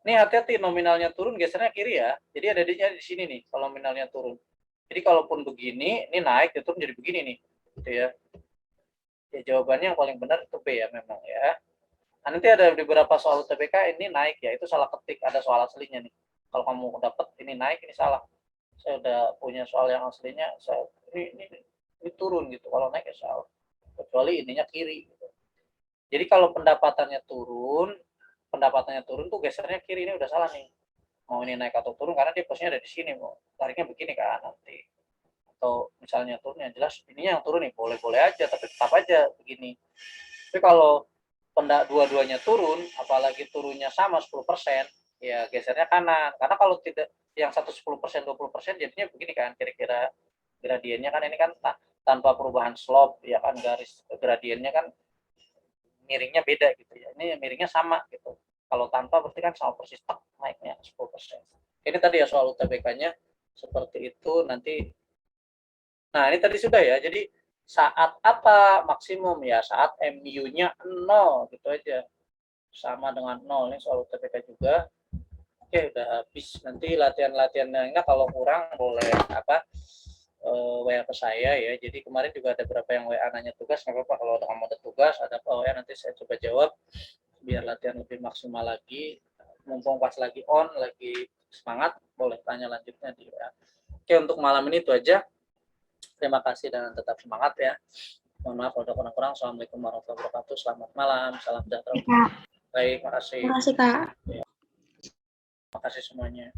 Ini hati-hati nominalnya turun, gesernya kiri ya. Jadi ada di sini nih, kalau nominalnya turun. Jadi kalaupun begini, ini naik, dia turun jadi begini nih. Gitu ya. Ya jawabannya yang paling benar itu B ya memang ya. Nah, nanti ada beberapa soal UTBK ini naik ya, itu salah ketik, ada soal aslinya nih. Kalau kamu dapat ini naik, ini salah. Saya udah punya soal yang aslinya, ini turun gitu. Kalau naik ya salah. Kecuali ininya kiri. Gitu. Jadi kalau pendapatannya turun tuh gesernya kiri, ini udah salah nih. Mau ini naik atau turun karena dia posisinya ada di sini, mau tariknya begini kan nanti. Atau misalnya turun yang jelas ininya yang turun nih, boleh-boleh aja tapi tetap aja begini. Tapi kalau dua-duanya turun, apalagi turunnya sama 10%, ya gesernya kanan. Karena kalau tidak yang satu 10%, 20% jadinya begini kan kira-kira gradiennya kan ini kan tanpa perubahan slope ya kan, garis gradiennya kan miringnya beda gitu ya. Ini miringnya sama gitu. Kalau tanpa berarti kan sama persis naiknya 10%. Ini tadi ya soal UTBK-nya seperti itu nanti. Nah, ini tadi sudah ya. Jadi saat apa maksimum ya? Saat MU-nya 0 gitu aja. Sama dengan 0. Ini soal UTBK juga. Oke, udah habis. Nanti latihan-latihannya kalau kurang boleh WA ke saya ya. Jadi kemarin juga ada beberapa yang WA nanya tugas, nggak apa-apa kalau kamu ada tugas, ada WA nanti saya coba jawab biar latihan lebih maksimal lagi. Mumpung pas lagi on, lagi semangat, boleh tanya lanjutnya di WA. Oke, untuk malam ini itu aja. Terima kasih dan tetap semangat ya. Mohon maaf kalau ada kurang-kurang. Assalamualaikum warahmatullahi wabarakatuh. Selamat malam, salam sejahtera. Baik, makasih. Terima kasih, Kak. Makasih semuanya.